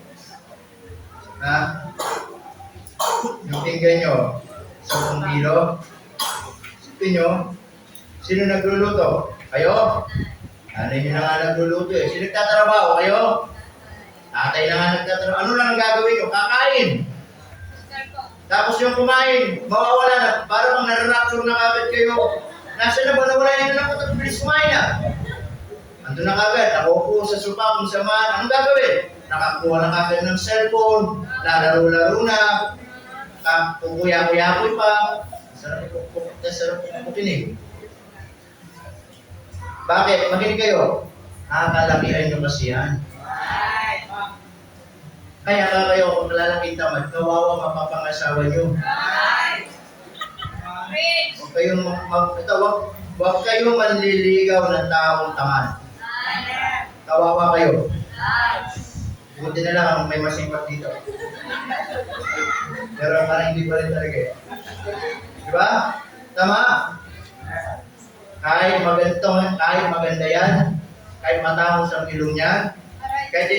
A: Yung pinggan nyo, 10 kilo. Sipin nyo, sino nagluluto? Kayo? Nanay nyo na nga nagluluto eh. Sino nagtatrabaho? Kayo? Tatay na nga nagtatrabaho. Ano lang ang gagawin nyo? Kakain. Tapos yung kumain, mawawala na. Parang bang nararapture na kagad kayo. Nasa na ba nawala yun na lang? Bilis kumain na. Ando na kagad. Nakaupo sa sopa kung saan. Anong gagawin? Nakakuha na kagad ng cellphone. Lalaro-laro na. Kukuya-kuya-kuy pa. Sarap pupukinig. Bakit? Makinig kayo. Kalakihan nyo kasi yan. Kaya kayo, kung lalaki tamad, kawawa mapapangasawa nyo. Huwag kayong manliligaw ng taong tamad. Kawawa kayo. Buti na lang may masipag dito. Pero parang hindi pa rin talaga eh. Diba? Tama? Kahit maganda yan, kahit matangos ang ilong niya, kahit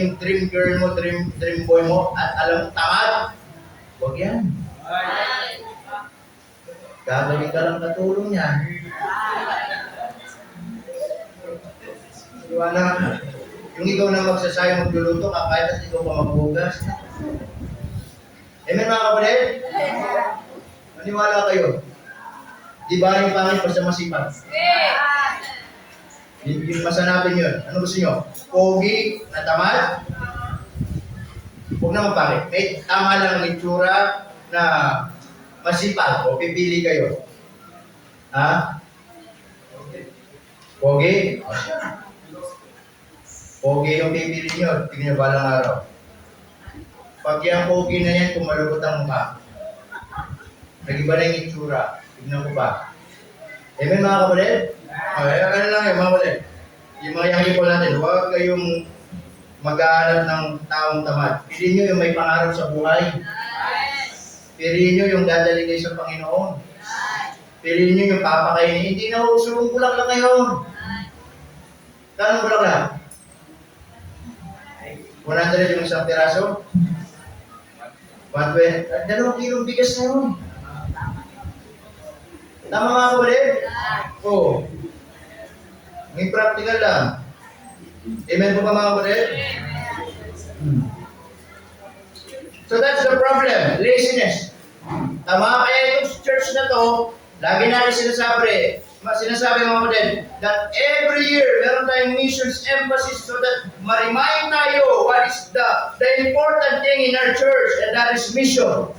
A: yung dream girl mo, dream boy mo, at alam tamad, huwag yan. Gagawin ka lang katulong niya. Diba na? Yung ikaw na magsasayang magluluto ka, kahit at ikaw pa magbugas. Amen mga kapatid? Maniwala kayo. Di ba yung pangit basta masipag? Yung masanapin yun. Ano gusto nyo? Pogi na tamad? Huwag naman pangit. May tama lang ang itsura na masipag. O pipili kayo. Ha? Pogi? O siya. Pogi yung pipili nyo. Tingnan nyo balang araw. Pag yung pogi na yan, kumalubot ang mukha. Nag-iba na yung itsura. Tignan ko ba? Amen mga kapatid? Okay, ano lang yun mga kapatid? Yung mga young people natin, huwag kayong mag-aalap ng taong tamad. Piliin nyo yung may pangarap sa buhay. Piliin nyo yung dadalhin kayo sa Panginoon. Piliin nyo yung papakainin. Hindi na usulong bulaklak ngayon. Kano bulaklak? 100 yung isang piraso? 120. 2 kilong bigas na yun. Tama mga kapatid? Oo. May practical lang. Amen po ba mga kapatid? So that's the problem. Laziness. Tama, kaya itong church na to, lagi natin sinasabi mga kapatid, that every year, meron tayong missions emphasis so that ma-remind tayo what is the important thing in our church, and that is mission.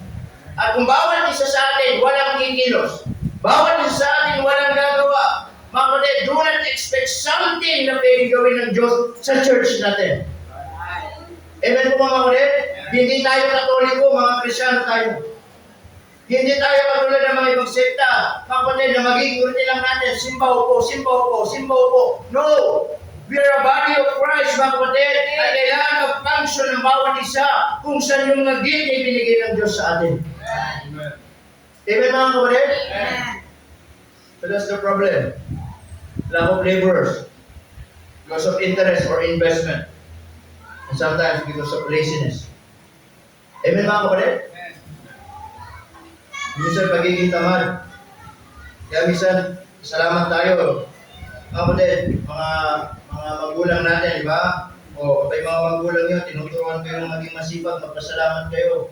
A: At kung bawat isa sa atin walang kikilos, bawat isa sa atin walang gagawa, mga kapatid, do not expect something na pwede gawin ng Diyos sa church natin. Amen po mga kapatid? Hindi tayo Katoliko, mga Krisyano tayo. Hindi tayo katulad ng mga ibang sekta. Mga kapatid, na magiging urti lang natin, simba upo, simba upo, simba upo. No! We are a body of Christ, mga kapatid. At kailangan mag-function ng bawat isa kung saan yung naging ibinigay ng Diyos sa atin.
B: Amen.
A: Amen mga kapatid? So that's the problem. Lack of laborers. Because of interest or investment. And sometimes because of laziness. Amen mga kapatid? Minsan pagiging tamad. Kaya minsan, salamat tayo. Mga kapatid, mga magulang natin, di ba? O, kapag mga magulang nyo, tinuturuan kayo maging masipag, magpasalamat kayo.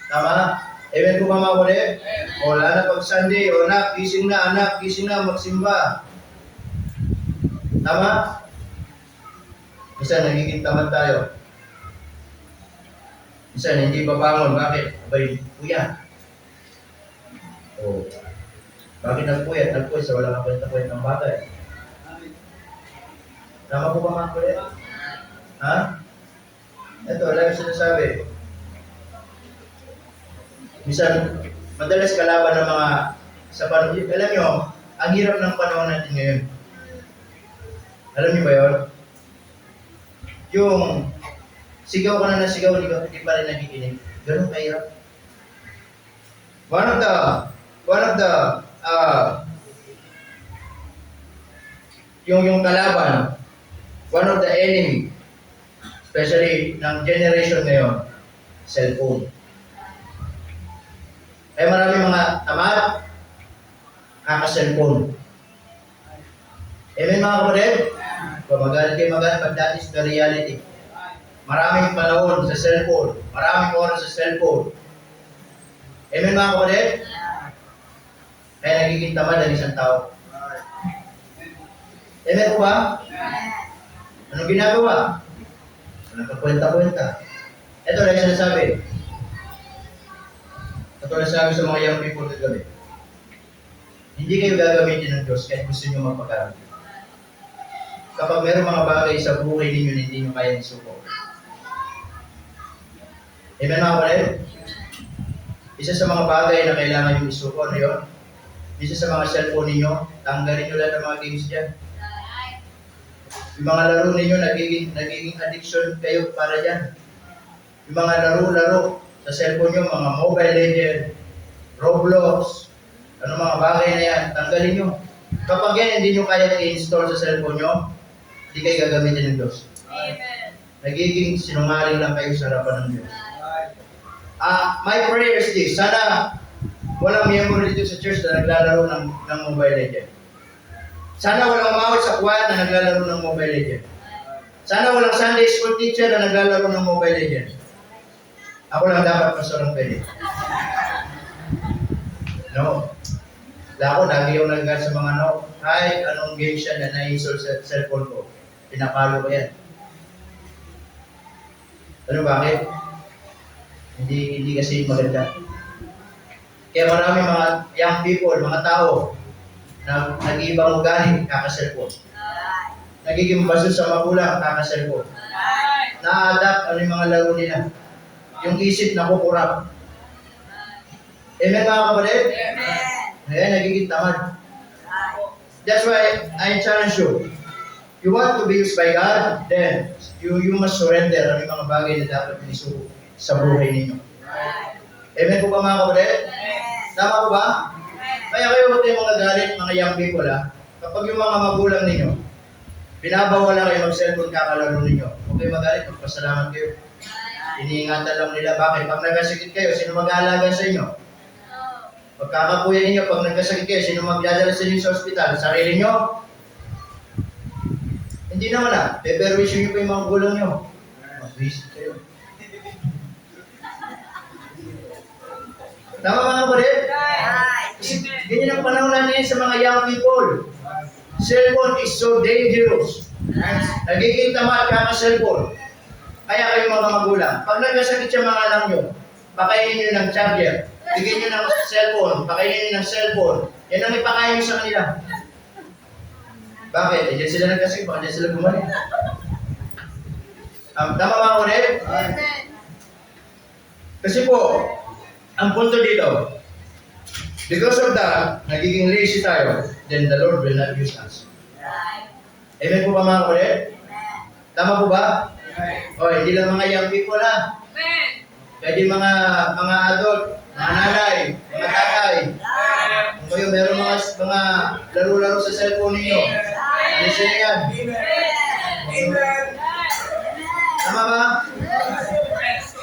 A: Tama? Amen po ba mga kapatid? O, lalo na pag Sunday, o anak, gising na, magsimba. Tama? Minsan, nagiging tamad tayo. Minsan, hindi pa bangon. Bakit? Abay, kuya. O, bakit nagpuyat? Nagpuyat sa walang kwenta-kwenta ng bata eh. Tama po ba mga kapatid? Ha? Ito, lagi sinasabi. Minsan, madalas kalaban ng mga sa panahon. Alam nyo, ang hirap ng panahon natin ngayon. Alam niyo ba yun? Yung sigaw ka na ng sigaw, hindi pa rin nakikinig. Ganun kahirap. One of the yung kalaban, one of the enemy, especially ng generation ngayon, cellphone. Kaya marami mga tamad, kaka-cellphone. Amen mga kapatid? Kung magalit kayo but that is the reality. Maraming panahon sa cellphone, maraming oras sa cellphone. Amen mga kapatid? Kaya nagiging tamad ang isang tao. Amen po ba? Anong ginagawa? Nagkakwenta-kwenta. Ito lang yung sinasabi. Ito lang sabi sa mga young people kagabi. Hindi kayo gagamitin ng Diyos kahit gusto nyo magpag-aral. Kapag mayroong mga bagay sa buhay ninyo na hindi nyo kayang isuko. Amen mga kapatid? Isa sa mga bagay na kailangan nyo isuko, ano yun? Isa sa mga cellphone ninyo, tanggalin nyo lahat ng mga games dyan. Yung mga laro ninyo, nagiging addiction kayo para dyan. Yung mga laro-laro sa cellphone nyo, mga Mobile Legends, Roblox, ano mga bagay na yan, tanggalin nyo. Kapag yan hindi nyo kaya i-install sa cellphone nyo, hindi kayo gagamitin ng Diyos.
B: Amen.
A: Nagiging sinungaling lang kayo sa harapan ng Diyos. My prayer is this, sana walang miyembro dito sa church na naglalaro ng Mobile Legends. Sana walang umawit sa kuwan na naglalaro ng Mobile Legends. Sana walang Sunday school teacher na naglalaro ng Mobile Legends. Ako lang dapat pastorang pwede. No. Ako, lagi yung naggal sa mga no. Kahit anong game siya na na-install sa cellphone ko, pinapalo ko yan. Ano bakit? Hindi kasi maganda. Kaya marami mga young people, mga tao, na nag-iibang ugali, kaka-cellphone. Nagiging baso sa magulang, kaka-cellphone. Na-adapt ano yung mga laro nila. Yung isip na kukurap. Amen mga kapatid?
B: Amen.
A: Ayan, nagiging tamad. That's why I challenge you. You want to be used by God, then you must surrender ano yung mga bagay na dapat inisuko sa buhay ninyo. Amen po ba mga kapatid? Tama po ba? Kaya kayo huwag kayong mga galit, mga young people ha. Kapag yung mga magulang ninyo, binabawala kayo mag-cellphone kakalaro ninyo. Huwag kayong magalit, magpasalamat kayo. Iniingatan lang nila. Bakit? Pag nagkasakit kayo, sino mag-aalaga sa inyo? Pagkakakuya ninyo, pag nagkasakit kayo, sino magdadala sa inyo sa ospital? Sarili nyo? Hindi naman na. Peperwisyo nyo pa yung mga gulang nyo. Mag-visit kayo. Tama mga kapatid? Kasi ganyan ang panahon natin sa mga young people. Cellphone is so dangerous. Nagiging tamad kaka-cellphone. Kaya kayo mga magulang, pag nagkasakit sa mga anak nyo, pakainin nyo ng charger, bigyan nyo ng cellphone, pakainin nyo ng cellphone, yan ang ipakain nyo sa kanila. Bakit? Eh, diyan sila nagkasakit, baka diyan sila bumalik. Tama ba ako rin? Kasi po, ang punto dito, because of that, nagiging lazy tayo, then the Lord will not use us. Amen po ba mga kapatid? Tama po ba? O, hindi lang mga young people ha. Pwede mga adult, mga nanay, mga tatay. Kung kayo meron mga laro-laro sa cellphone ninyo, alisin na yan. Tama ba?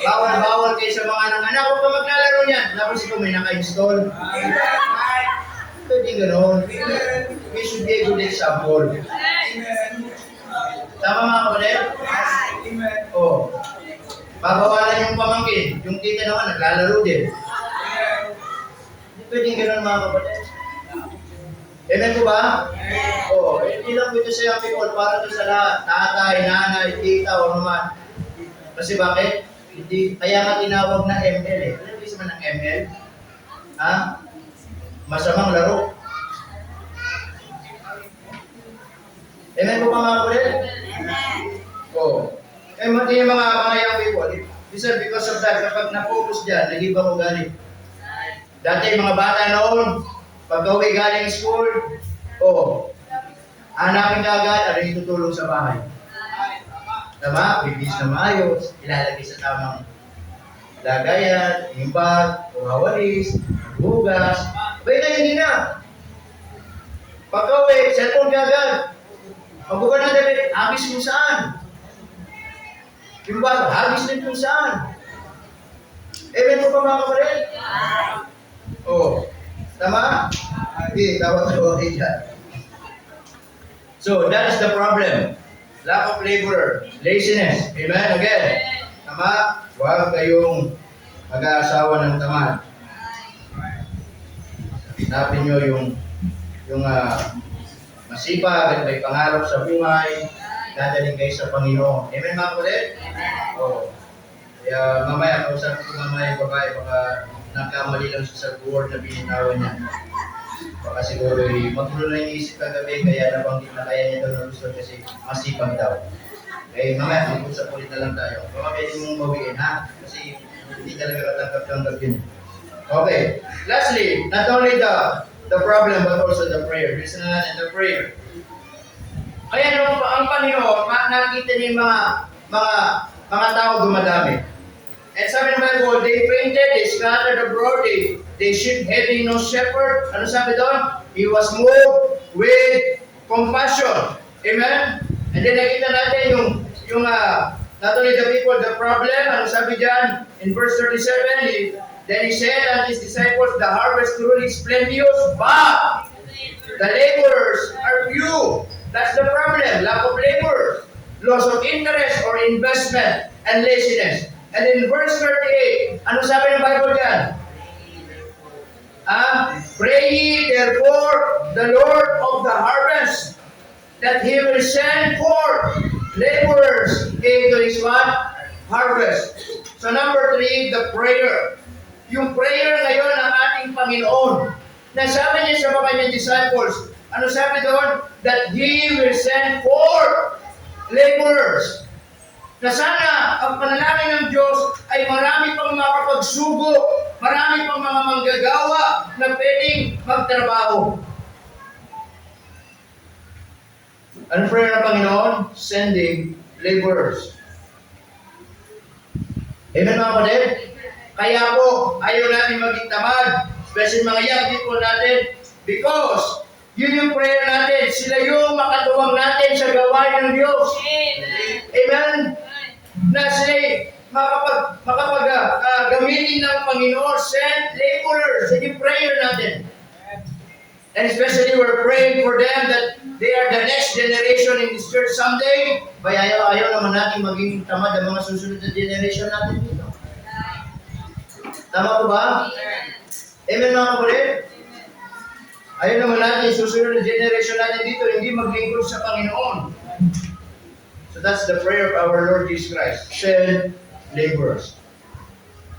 A: Bawal kayo sa mga anak. Huwag ka maglalaro niyan. Tapos ikaw may naka-install. Pwede gano'n. We should be a good example. Tama mga kapatid? Oo. Babawalan yung pamangkin. Yung tita naman, naglalaro din. Hindi pwedeng gano'n mga kapatid. Amen po ba? Oo. Hindi lang po ito sa young people. Para ito sa lahat. Tatay, nanay, tita, o naman. Kasi bakit? Hindi, kaya nga tinawag na ML eh. Alam mo isa ng ML? Ha? Masamang laro. Amen po ba mga kapatid? Oo. Eh, yung mga young people, isa because of that, kapag na-focus dyan, nag-iba ko galing. Dati mga bata noon, pag uwi galing school, hanapin ka agad, ano yung tutulong sa bahay. Tama? Bibis na maayos, ilalagay sa tamang lagayan, yung bag, wawalis, hugas. Abay na, hindi na. Pagka uwi, cellphone ka agad. Pagbuka ng damit, hagis kung saan. Yung bag, hagis din kung saan. Amen mo pa mga kapatid? Tama? Hindi, tawa-tawa kayo dyan. So, that is the problem. Lack of labor, laziness. Amen? Again. Tama? Huwag kayong mag-aasawa ng tamad. Hanapin nyo yung masipag at may pangarap sa buhay, dadaling kayo sa Panginoon. Amen mga kapatid? Kaya mamaya, kausap ko mamaya yung babae, baka nagkamali lang siya sa word na binitawan niya. Baka siguro magtulo na yung isip kagabi, kaya nabanggit na kaya niya daw na gusto kasi masipag daw. Kaya mamaya, mag-usap ulit na lang tayo. Baka pwede mong bawiin, ha? Kasi hindi talaga katanggap-tanggap yun. Okay. Lastly, not only the problem but also the prayer. Listen na natin, the prayer. Kaya nung ang Panginoon, nakikita niya yung mga tao dumadami. And sabi ng Bible, they fainted, they scattered abroad, they sheep having no shepherd. Ano sabi doon? He was moved with compassion. Amen? And then nakita natin yung not only the people, the problem. Ano sabi dyan? In verse 37, then he said unto his disciples, the harvest truly is plenteous, but the laborers are few. That's the problem, lack of labor, loss of interest or investment, and laziness. And in verse 38, ano sabi ng Bible dyan? Pray ye therefore the Lord of the harvest, that He will send forth laborers into His what? Harvest. So number 3, the prayer. Yung prayer ngayon ng ating Panginoon, na sabi niya sa mga kanyang disciples, ano sabi doon? That He will send forth laborers. Na sana ang panalangin ng Diyos ay marami pang makapagsugo, marami pang mga manggagawa na pwedeng magtrabaho. Ang prayer ng Panginoon? Sending laborers. Amen mga kapatid? Kaya po, ayaw natin maging tamad, especially mga young people natin, Because, yun yung prayer natin. Sila yung makatuwang natin sa gawain ng Diyos. Amen? Na sila gamitin ng Panginoon, send laborers. Yun yung prayer natin. And especially we're praying for them that they are the next generation in this church someday. Ayaw naman natin maging tamad ang mga susunod na generation natin dito. Tama po ba? Amen mga kapatid? Ayaw naman natin susunod na generation natin dito hindi maglingkod sa Panginoon. So that's the prayer of our Lord Jesus Christ. Send laborers.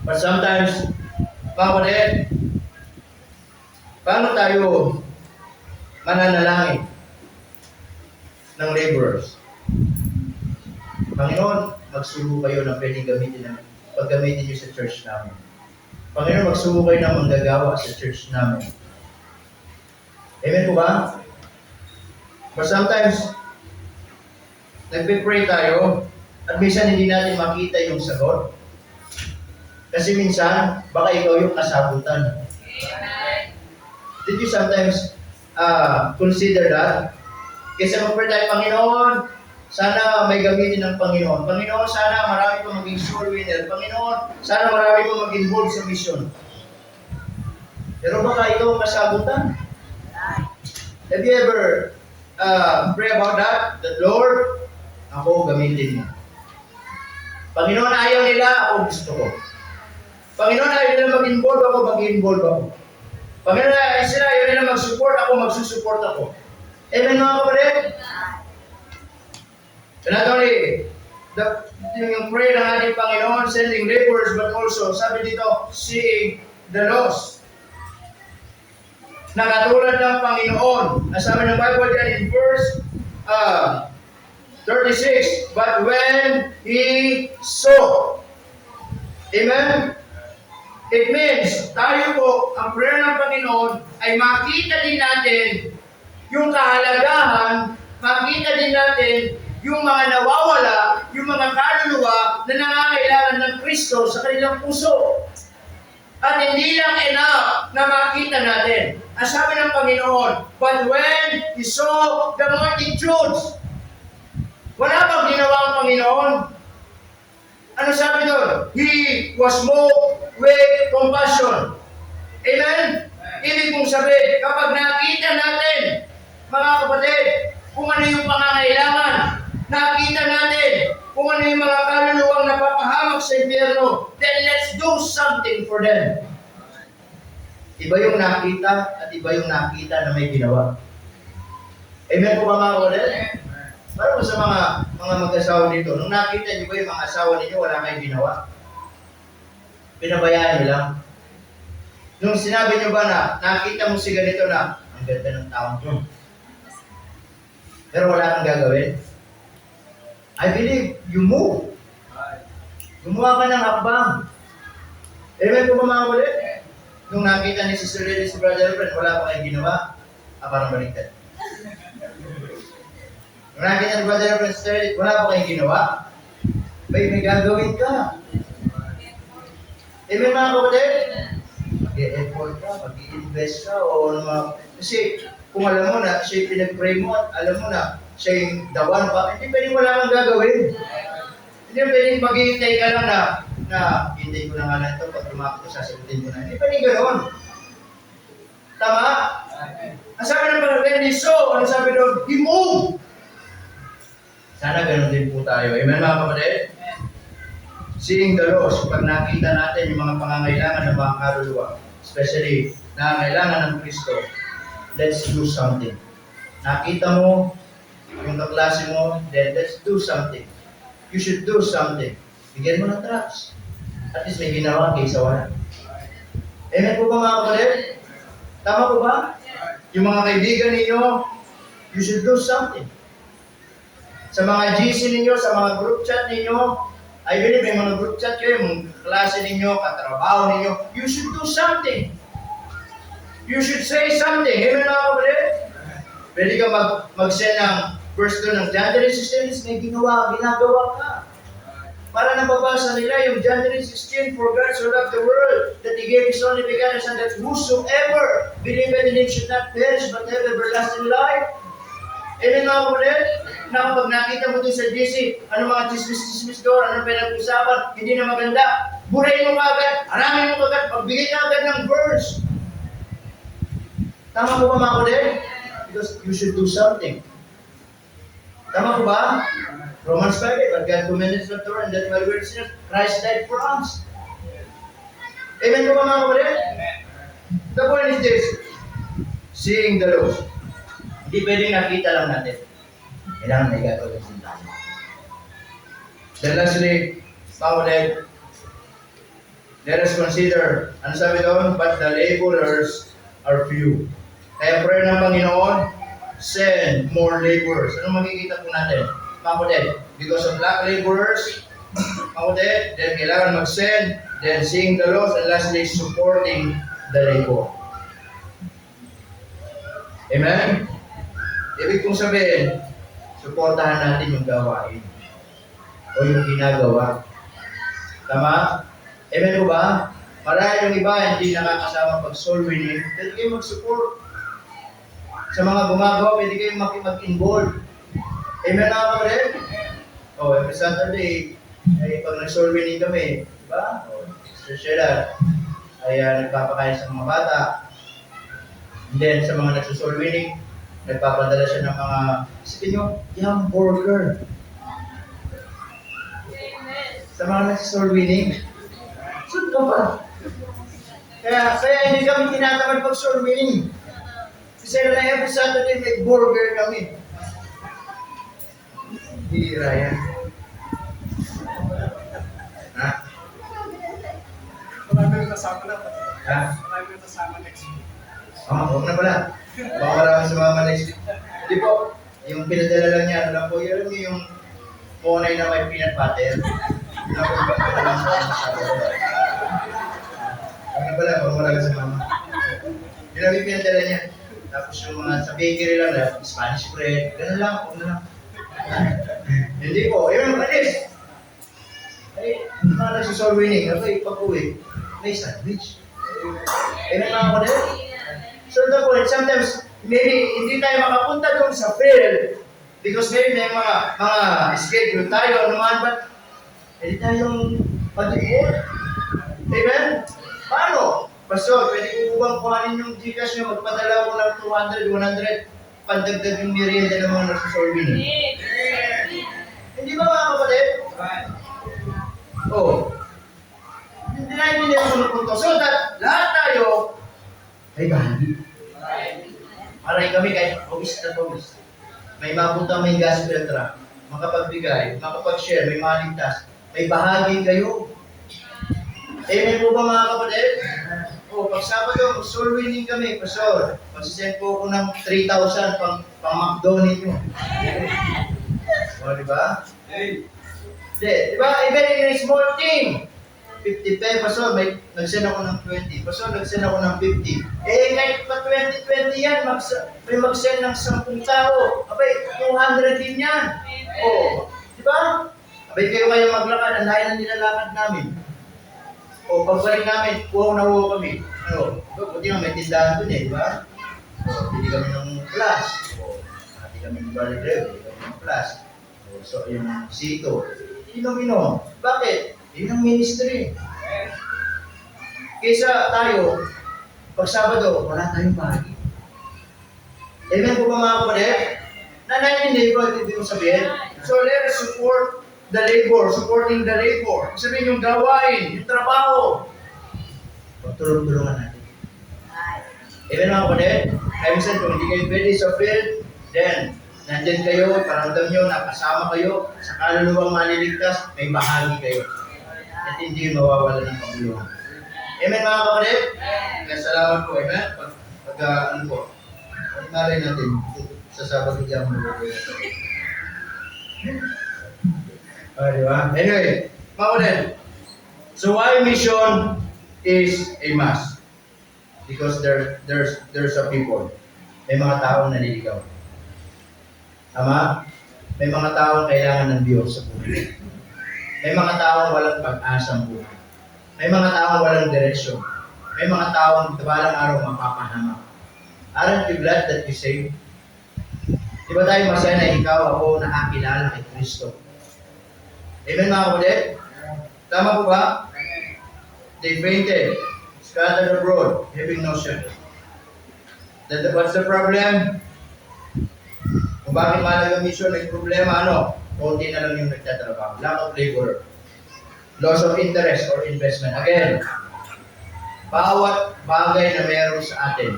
A: But sometimes, mga kapatid, paano tayo mananalangin ng laborers? Panginoon, magsubo kayo ng pwedeng paggamitin niyo sa church namin. Panginoon, magsubo kayo ng manggagawa sa church namin. Amen po ba? But sometimes, nagpe-pray tayo at minsan hindi natin makita yung sagot. Kasi minsan, baka ikaw yung kasagutan. Did you sometimes consider that? Kaysa mag-pray tayo, Panginoon, sana may gamitin ng Panginoon. Panginoon, sana marami pa maging soul winner. Panginoon, sana marami pa mag-involve sa mission. Pero baka ikaw ang kasagutan. Have you ever pray about that? That Lord, ako gamitin mo. Panginoon, ayaw nila, ako gusto ko. Panginoon, ayaw nila mag-involve ako, mag-involve ako. Panginoon, ayaw nila mag-support ako, magsusupport ako. Amen mga kapatid? Not only yung prayer ng ating Panginoon, sending laborers, but also, sabi dito, seeing the lost. Na katulad ng Panginoon, na sabi ng Bible dyan in verse 36, but when He saw. Amen? It means, tayo po, ang prayer ng Panginoon ay makita din natin yung kahalagahan, makita din natin yung mga nawawala, yung mga kaluluwa na nangangailangan ng Kristo sa kanilang puso. At hindi lang enough na makita natin. Ang sabi ng Panginoon, but when He saw the multitudes, wala bang ginawa ang Panginoon? Ano sabi doon? He was moved with compassion. Amen? Ibig kong sabihin, kapag nakita natin, mga kapatid, kung ano yung pangangailangan, nakita natin kung ano yung mga kaluluwang napapahamak sa impyerno, then let's do something for them. Iba yung nakita at iba yung nakita na may ginawa. Amen po ba mga kapatid? Para sa mga mag-asawa dito, nung nakita niyo ba yung mga asawa ninyo, wala kayong ginawa? Pinabayaan niyo lang. Nung sinabi niyo ba na, nakita mo si ganito na, ang ganda ng taong to. Pero wala kang gagawin. I believe you move. Gumawa ka ng hakbang. Amen po ba mga kapatid? Nung nakita ni Sister Lily si Brother Fred, wala pa kayong ginawa, parang baliktad. Nung nakita ni Brother Fred, Sister Lily, wala pa kayong ginawa, may gagawin ka. Amen mga kapatid? Mag-e-effort ka, mag-i-invest ka, o ano. Kasi kung alam mo na, siya yung pinag-pray mo, at alam mo na, siya yung the one pa, hindi pwedeng wala kang gagawin. Hindi pwedeng maghihintay ka lang na hintay ko na nga lang ito, pag lumakot ko, sasagutin ko na. Hindi pwedeng ganoon. Tama? Ang sabi ng Panginoon, so, ano sabi doon? He moved. Sana ganoon din po tayo. Amen mga kapatid? Seeing the lost, pag nakita natin yung mga pangangailangan ng mga kaluluwa, especially nangangailangan ng Kristo, let's do something. Nakita mo yung kaklase mo, then let's do something. You should do something. Bigyan mo ng trust. At least may ginawa kaysa wala. Amen po ba mga kapatid? Tama po ba? Yung mga kaibigan ninyo, you should do something. Sa mga GC ninyo, sa mga group chat ninyo, I believe may mga group chat kayo, mga klase ninyo, katrabaho ninyo, you should do something. You should say something. Amen mga kapatid? Pwede ka mag-send ng verse doon ng John 3:16, may ginagawa ka. para nababasa nila yung John 3:16, for God so loved the world that He gave His only begotten Son, that whosoever believeth in Him should not perish but have everlasting life. Amen mga kapatid? Na kapag nakita mo doon sa GC, ano mga chismis-chismis doon, ano pinag-usapan, hindi na maganda, burahin mo kagad, aramin mo kagad, pagbigay ka agad ng verse. Tama ko ba mga kapatid? Because you should do something. Tama ko ba? Romans 5, but God commended us not to run, that while we were sinners, Christ died for us. Amen ko ba mga kapatid? The point is this, seeing the laws. Hindi pwedeng nakita lang natin. Kailangan may gagawin din tayo. Then lastly, Paulet, let us consider, ano sabi doon? But the laborers are few. Kaya prayer ng Panginoon, send more laborers. Ano makikita po natin? Paulet, because of lack laborers, Paulet, then kailangan mag-send, then seeing the laws, and lastly, supporting the labor. Amen? Ibig kong sabihin, suportahan natin yung gawain o yung ginagawa. Tama? Amen po ba? Marahil yung iba hindi nakakasama pag soul winning, pwede kayo mag-support. Sa mga gumagawa, pwede kayo mag-involve. Amen na ako rin? O, every Saturday, ay pag nag-soul winning kami, di ba? O, Sister Sheila, ay nagpapakain sa mga bata. And then, sa mga nagsusoul winning, nagpapadala siya ng mga, isipin nyo, yung burger. Sa mga nagsusoul winning, saan ka pa? Kaya hindi kami tinatamad pag soul winning. Kasi na every Saturday may burger kami. Hira yan. Ha?
C: Marami yung kasama na.
A: Ha?
C: Marami yung kasama next week.
A: Huwag na pala. Baka marami sumama next week. Di po, yung pinadala lang niya, alam po, alam niyo yung ponay na may peanut butter. Yun ako yung pagkala lang sa masyado. Huwag na pala, baka marami sumama. Yun lang yung pinadala niya. Tapos yung mga sa bakery lang, Spanish bread, ganun lang, huwag na lang. Hindi po, yun, alis. Ay, mga nagsusol winning, okay, pag-uwi, may sandwich. Ayun mga ko din. So the point, sometimes, maybe hindi tayo makapunta doon sa field because maybe may mga schedule tayo, naman, but hindi tayong pag-iipon. Amen? Paano? Pastor, pwede ko bang kuhanin yung Gcash nyo, magpadala ko ng 200, 100, pandagdag yung merienda ng mga nagsusolving. Hindi ba mga kapatid? Oo. Hindi na hindi na punupunto. So that lahat tayo ay bahagi. Maray kami kahit obis na obis. May mapunta may gospel truck. Makapagbigay, makapag-share, may maligtas. May bahagi kayo. Amen po ba mga kapatid? O, pag Sabado, soul winning kami, Pastor. Magsisend po ako ng 3,000 pang-McDo ninyo. O, di ba? Di ba? Even in a small team, 50 pesos, Pastor, may nag-send ako ng 20. Pastor, nag-send ako ng 50. Kahit pa 20 yan, may mag-send ng 10 tao. Abay, 200 din yan. O, di ba? Abay, kayo maglakad, ang layo na nilalakad namin. O, pagbalik namin, uwaw na uwaw kami. Ano? Buti nga may tindahan dun di ba? O, hindi kami ng plus. O, hindi kami ng balik drive, hindi kami ng plus. O, so, yung sito. Inom-inom. Bakit? Yun ang ministry. Kaysa tayo, pag Sabado, wala tayong bahagi. Amen po ba mga kapatid? Na hindi ko, ibig ko sabihin. So, let us support the labor, supporting the labor. Sabihin yung gawain, yung trabaho. Pagtulong-tulungan natin. Amen mga kapatid? Kaya minsan kung hindi kayo pwede sa field, then, nandyan kayo, paramdam nyo, nakasama kayo, sa kaluluwang maliligtas, may bahagi kayo. At hindi mawawala ng pagtulungan. Amen mga kapatid? Kaya salamat po, amen? Ano po, pag-maray natin, sa Sabado dyan mo. Di ba? Anyway, mga kapatid, so why mission is a must? Because there's a people. May mga taong naliligaw. Tama? May mga taong kailangan ng Diyos sa buhay. May mga taong walang pag-asang buhay. May mga taong walang direksyon. May mga taong balang araw mapapahamak. Aren't you glad that you saved? Di ba tayo masaya na ikaw, ako, nakakilala kay Kristo? Amen mga kapatid? Tama po ba? They fainted, scattered abroad, having no shelter. What's the problem? Kung bakit mahalaga mission, may problema, ano? Kunti na lang yung nagtatrabaho. Lack of labor. Loss of interest or investment. Again, bawat bagay na meron sa atin,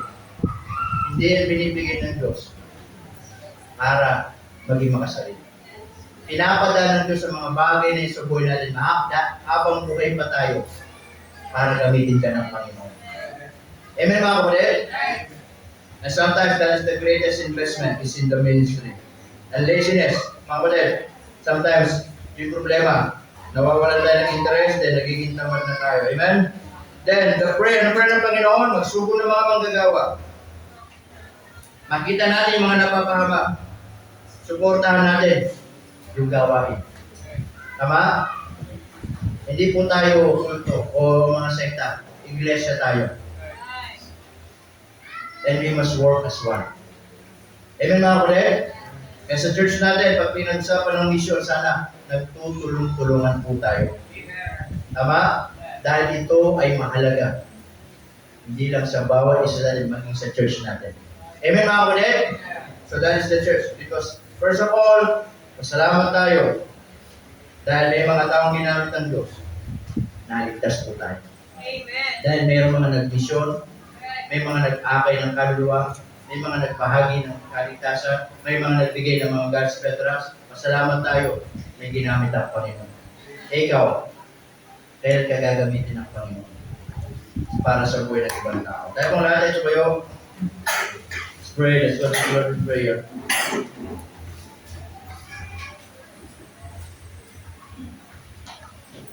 A: hindi yan binibigay ng Diyos para maging makasarili. Pinapadala ng Diyos sa mga bagay na sa buhay natin habang buhay pa tayo para gamitin ka ng Panginoon. Amen mga kapatid? And sometimes that is the greatest investment is in the ministry. And laziness, mga kapatid, sometimes yung problema, nawawalan tayo ng interest, then nagiging tamad na tayo. Amen? Then, the prayer ng Panginoon, magsugo ng mga manggagawa. Makita natin yung mga napapahamak. Suportahan natin yung gawain. Tama? Hindi po tayo kulto o mga sekta. Iglesia tayo. And we must work as one. Amen mga kapatid? Kaya sa church natin, pag pinag-usapan ng mission, sana nagtutulong-tulungan po tayo. Tama? Dahil ito ay mahalaga. Hindi lang sa bawat isa natin, maging sa church natin. Amen mga kapatid? So that is the church. Because first of all, pasalamat tayo. Dahil may mga taong ginamit ng Diyos. Naligtas po tayo.
B: Amen.
A: Dahil mayroong mga nag-mission, may mga nag-akay ng kaluluwa, may mga nagpahagi ng kaligtasan, may mga nagbigay ng mga God's Petras. Pasalamat tayo, may ginamit ang Panginoon. Ikaw, kailan ka gagamitin ng Panginoon para sa buhay ng ibang tao? Tayo pong lahat ay sumayo. Let's pray. Let's go to the Lord in prayer.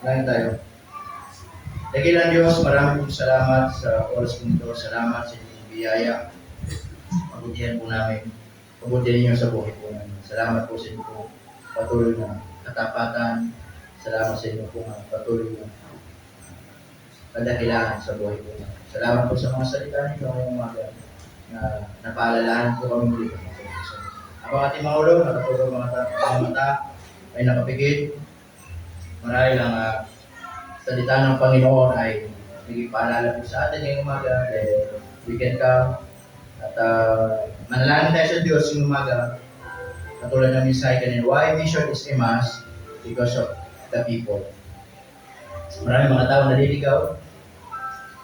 A: Lahat tayo. Dakilang Diyos, maraming pong salamat sa oras po nito. Salamat sa inyong biyaya. Pagbudihan po namin. Pagbudihan ninyo sa buhay po namin. Salamat po sa inyo po patuloy na katapatan. Salamat sa inyo po patuloy na kadakilaan sa buhay po namin. Salamat po sa mga salita ninyo ngayong umaga na napaalalahan po kami muli. Ako ating mga ulo, nakatulog mga mata, ay nakapikit. Marahil ang salita ng Panginoon ay naging paalala po sa atin ngayong umaga. We can come at manalangin tayo sa Diyos ngayong umaga. Katulad ng mensahe kanina, why mission is a must? Because of the people. Maraming mga taong naliligaw.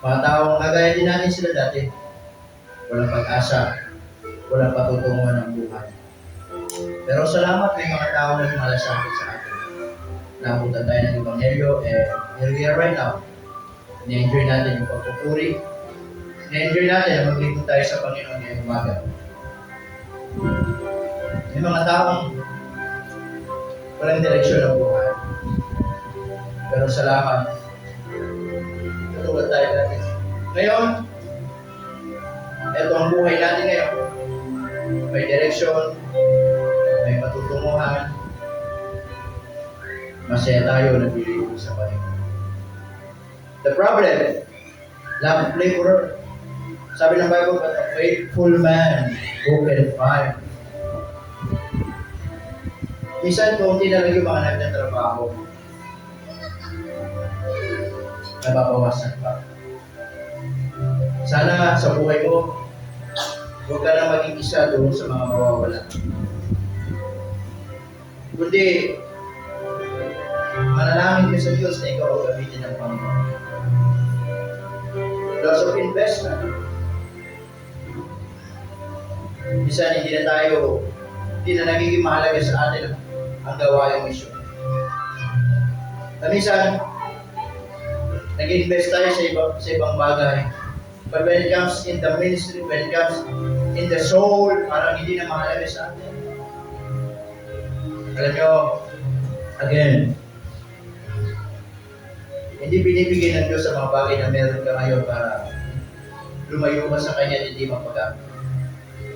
A: Mga taong kagaya din natin sila dati. Walang pag-asa. Walang patutunguhan ng buhay. Pero salamat may mga tao na lumalasakit sa atin. Nabutan tayo ng Ebanghelyo, here we are right now. Na-enjoy natin yung pagpupuri. Na-enjoy natin na maglingkod tayo sa Panginoon ngayong umaga. May mga taong walang direksyon ng buhay. Pero salamat. Katulad tayo natin. Ngayon, ito ang buhay natin ngayon. May direksyon, may patutunguhan, masaya tayo naglilingkod sa Panginoon. The problem, lack of labor. Sabi ng Bible, but a faithful man who can find. Minsan, kunti na lang yung mga nagtatrabaho. Nababawasan pa. Sana sa buhay mo, huwag ka na maging isa doon sa mga mawawala. Kundi, manalangin ka sa Diyos na ikaw ang gamitin ng Panginoon. Loss of investment. Minsan hindi na nagiging mahalaga sa atin ang gawaing misyon. Minsan, nag-invest tayo sa ibang bagay. But when it comes in the ministry, when it comes in the soul, parang hindi na mahalaga sa atin. Alam nyo, again, hindi binibigay ng Diyos sa mga bagay na meron ka ngayon para lumayo ka sa Kanya at hindi mapagamit.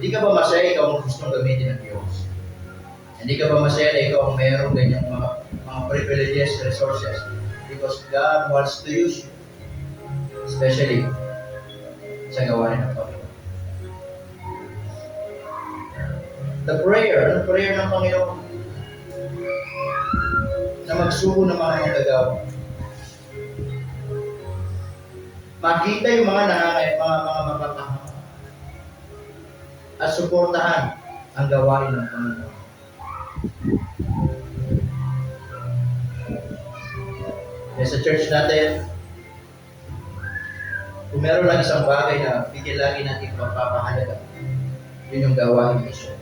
A: Hindi ka ba masaya ikaw ang gustong gamitin ng Diyos? Hindi ka ba masaya na ikaw ang mayroong ganyang mga privileges, resources? Because God wants to use you. Especially sa gawain ng Panginoon. The prayer ng Panginoon na magsugo ng mga manggagawa. Makita yung mga nangangayat, mga mapapahama at suportahan ang gawain ng Panginoon. Kaya sa church natin, kung meron lang isang bagay na bigyan lagi natin pagpapahalaga, yun yung gawain ng mission.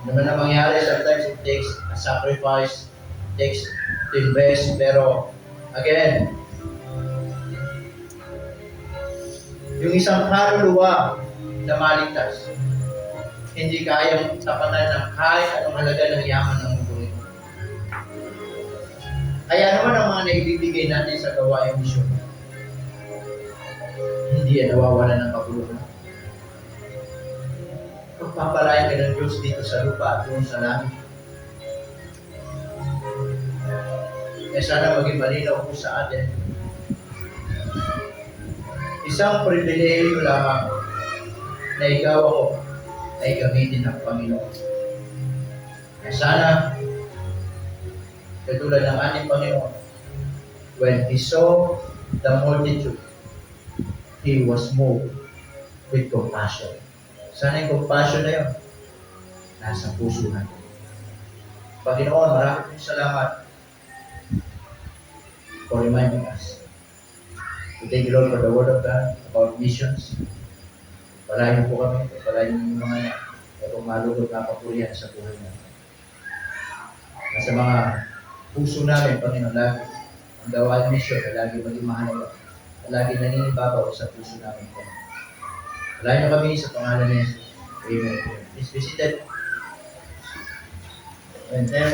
A: Ano man ang mangyari, sometimes it takes a sacrifice, takes to invest, pero again, yung isang kaluluwa na maligtas, hindi kayang tapatan ng kahit anong halaga ng yaman ng mundo ito. Kaya naman ang mga naibibigay natin sa gawaing misyon, hindi yan nawawala ng kabuluhan. Pagpapalain ka ng Diyos dito sa lupa at doon sa langit. Kaya sana maging malinaw po sa atin. Isang pribilehiyo lamang na ikaw ako ay gamitin ng Panginoon. Kaya sana, katulad ng ating Panginoon, when He saw the multitude, He was moved with compassion. Sana yung compassion na yun, nasa puso natin. Panginoon, maraming salamat for reminding us. We thank you, Lord, for the word of God about missions. Palayan po kami, palayan yung mga itong malulog na papurihan sa buhay natin. Nasa mga puso namin, Panginoon, lagi ang gawain mission na lagi maging mahalaga, na lagi naninibabaw sa puso namin, Panginoon. Palayan niyo kami sa pangalan ni Jesus. Amen. Please be seated. And then,